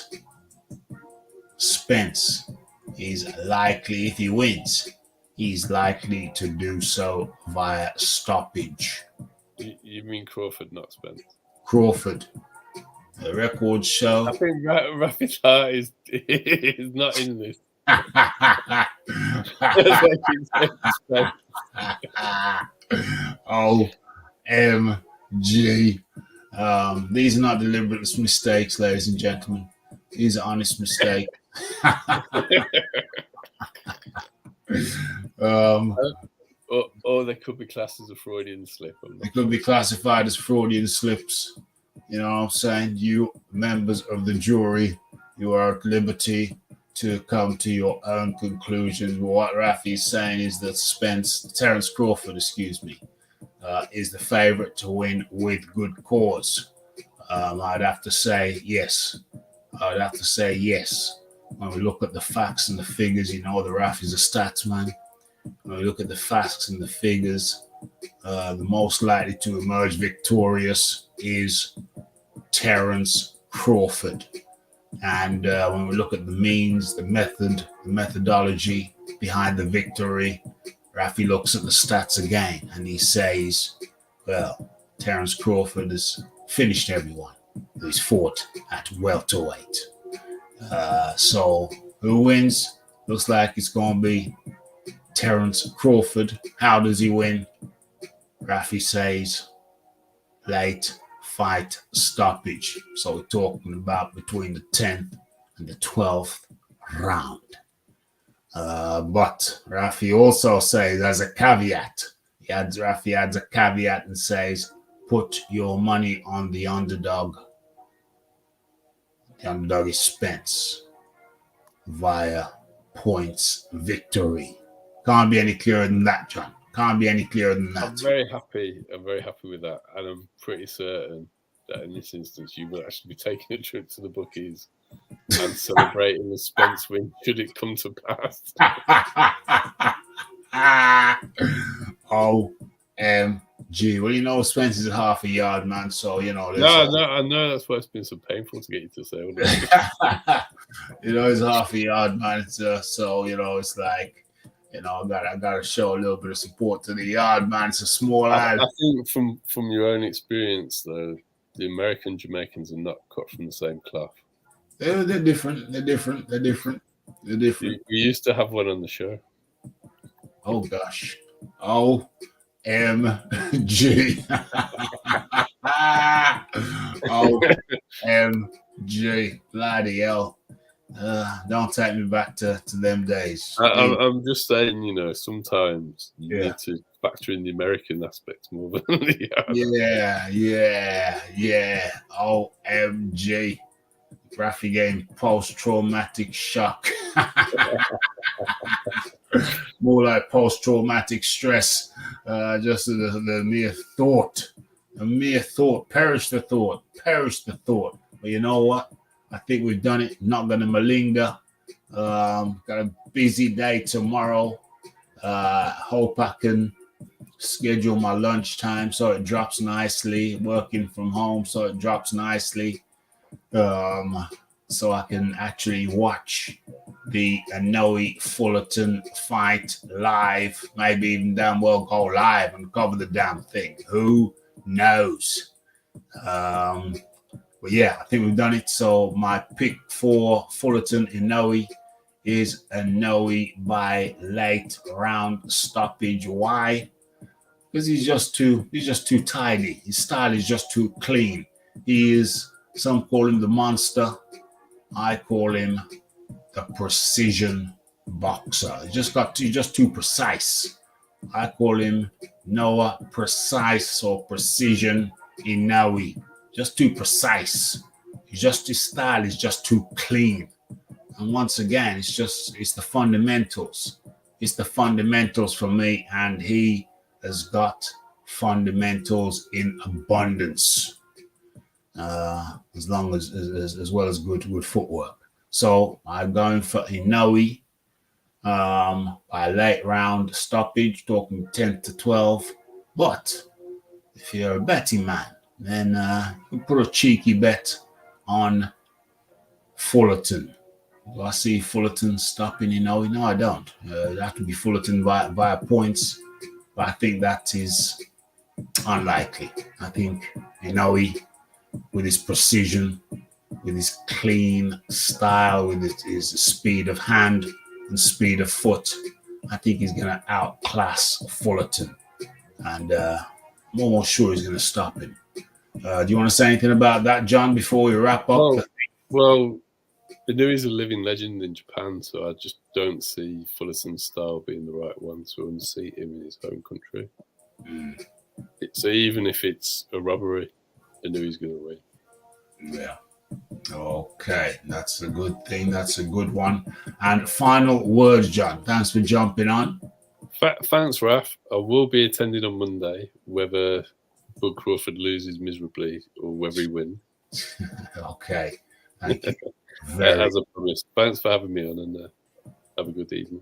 Spence is likely, if he wins, he's likely to do so via stoppage. You mean Crawford, not Spence? Crawford. The records show. I think Rafi's heart is not in this. OMG. These are not deliberate mistakes, ladies and gentlemen. These are honest mistakes. Or they could be classed as a Freudian slip. They could be classified as Freudian slips. You know what I'm saying? You members of the jury, you are at liberty to come to your own conclusions. What Rafi is saying is that Terence Crawford, is the favorite to win with good cause. I'd have to say yes. When we look at the facts and the figures, the Rafi's a stats man. When we look at the facts and the figures, the most likely to emerge victorious is Terence Crawford. And when we look at the means, the methodology behind the victory, Rafi looks at the stats again and he says, well, Terence Crawford has finished everyone who's fought at welterweight. So who wins? Looks like it's going to be Terence Crawford. How does he win? Rafi says late fight stoppage. So we're talking about between the 10th and the 12th round. But Rafi also says, as a caveat, Rafi adds a caveat and says, put your money on the underdog. The underdog is Spence via points victory. Can't be any clearer than that, John. Can't be any clearer than that. I'm very happy with that, and I'm pretty certain that in this instance you will actually be taking a trip to the bookies and celebrating the Spence win should it come to pass. OMG. Well, you know, Spence is half a yard, man. So, you know. I know that's why it's been so painful to get you to say all that. You know, he's half a yard, man. So, you know, it's like, you know, I gotta show a little bit of support to the yard, man. It's a small island. I think from your own experience, though, the American Jamaicans are not cut from the same cloth. They're different. We used to have one on the show. Oh gosh. OMG. OMG. Bloody hell. Don't take me back to them days. I'm just saying, you know, sometimes you need to factor in the American aspect more than the other. Yeah. OMG. Rafi game post-traumatic shock. More like post-traumatic stress. Just the mere thought. Perish the thought. But you know what? I think we've done it. Not going to malinger. Got a busy day tomorrow. Hope I can schedule my lunchtime so it drops nicely. Working from home so it drops nicely. So I can actually watch the Inoue Fulton fight live. Maybe even damn well go live and cover the damn thing. Who knows? But yeah, I think we've done it. So my pick for Fulton Inoue is Inoue by late round stoppage. Why? Because he's just too tidy. His style is just too clean. He is, some call him the monster. I call him the precision boxer. He's just too precise. I call him Noah Precise or Precision Inoue. Just too precise. His style is just too clean. And once again, it's the fundamentals. It's the fundamentals for me, and he has got fundamentals in abundance. As well as good footwork. So I'm going for Inoue by late round stoppage, talking 10 to 12. But if you're a betting man, then you put a cheeky bet on Fulton. Do I see Fulton stopping Inoue? No, I don't. It have to be Fulton via points, but I think that is unlikely. I think Inoue, with his precision, with his clean style, with his speed of hand and speed of foot, I think he's going to outclass Fulton. And I'm almost sure he's going to stop him. Do you want to say anything about that, John, before we wrap up? Well, Inoue is a living legend in Japan, so I just don't see Fulton's style being the right one to unseat him in his home country. So even if it's a robbery, Inoue's going to win. Yeah. Okay, that's a good thing. That's a good one. And final words, John. Thanks for jumping on. Thanks, Raf. I will be attending on Monday, whether Bud Crawford loses miserably or whether he wins. Okay. Thank you. As I promised. Thanks for having me on, and have a good evening.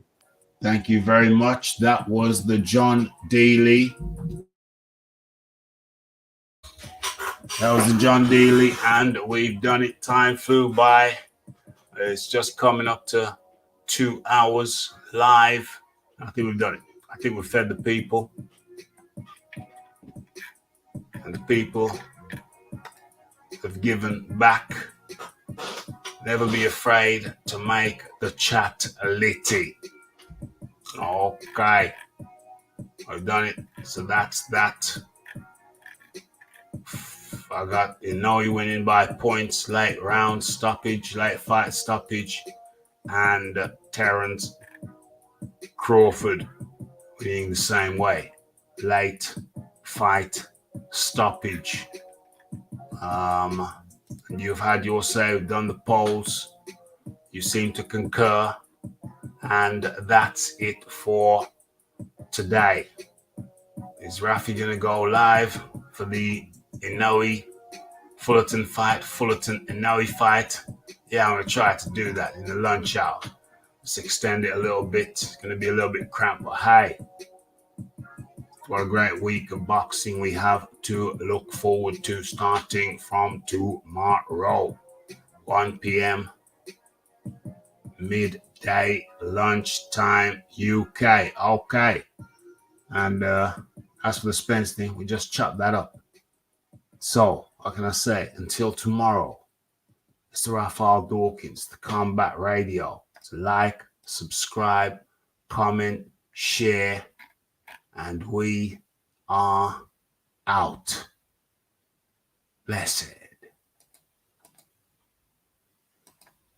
Thank you very much. That was the John Daly. And we've done it. Time flew by. It's just coming up to 2 hours live. I think we've done it. I think we've fed the people. And the people have given back. Never be afraid to make the chat litty. Okay. I've done it. So that's that. I got Inoue winning by points, late round stoppage, late fight stoppage, and Terence Crawford winning the same way, late fight stoppage. You've had your say, we've done the polls. You seem to concur, and that's it for today. Is Rafi gonna go live for the Inoue Fulton fight, Fulton Inoue fight? Yeah, I'm gonna try to do that in the lunch hour. Let's extend it a little bit. It's gonna be a little bit cramped, but hey, what a great week of boxing we have to look forward to starting from tomorrow, 1 p.m. midday lunchtime UK. Okay, and as for the Spence thing, we just chopped that up. So, what can I say? Until tomorrow, Mr. Raphael Dawkins, the Combat Radio. So like, subscribe, comment, share, and we are out. Blessed.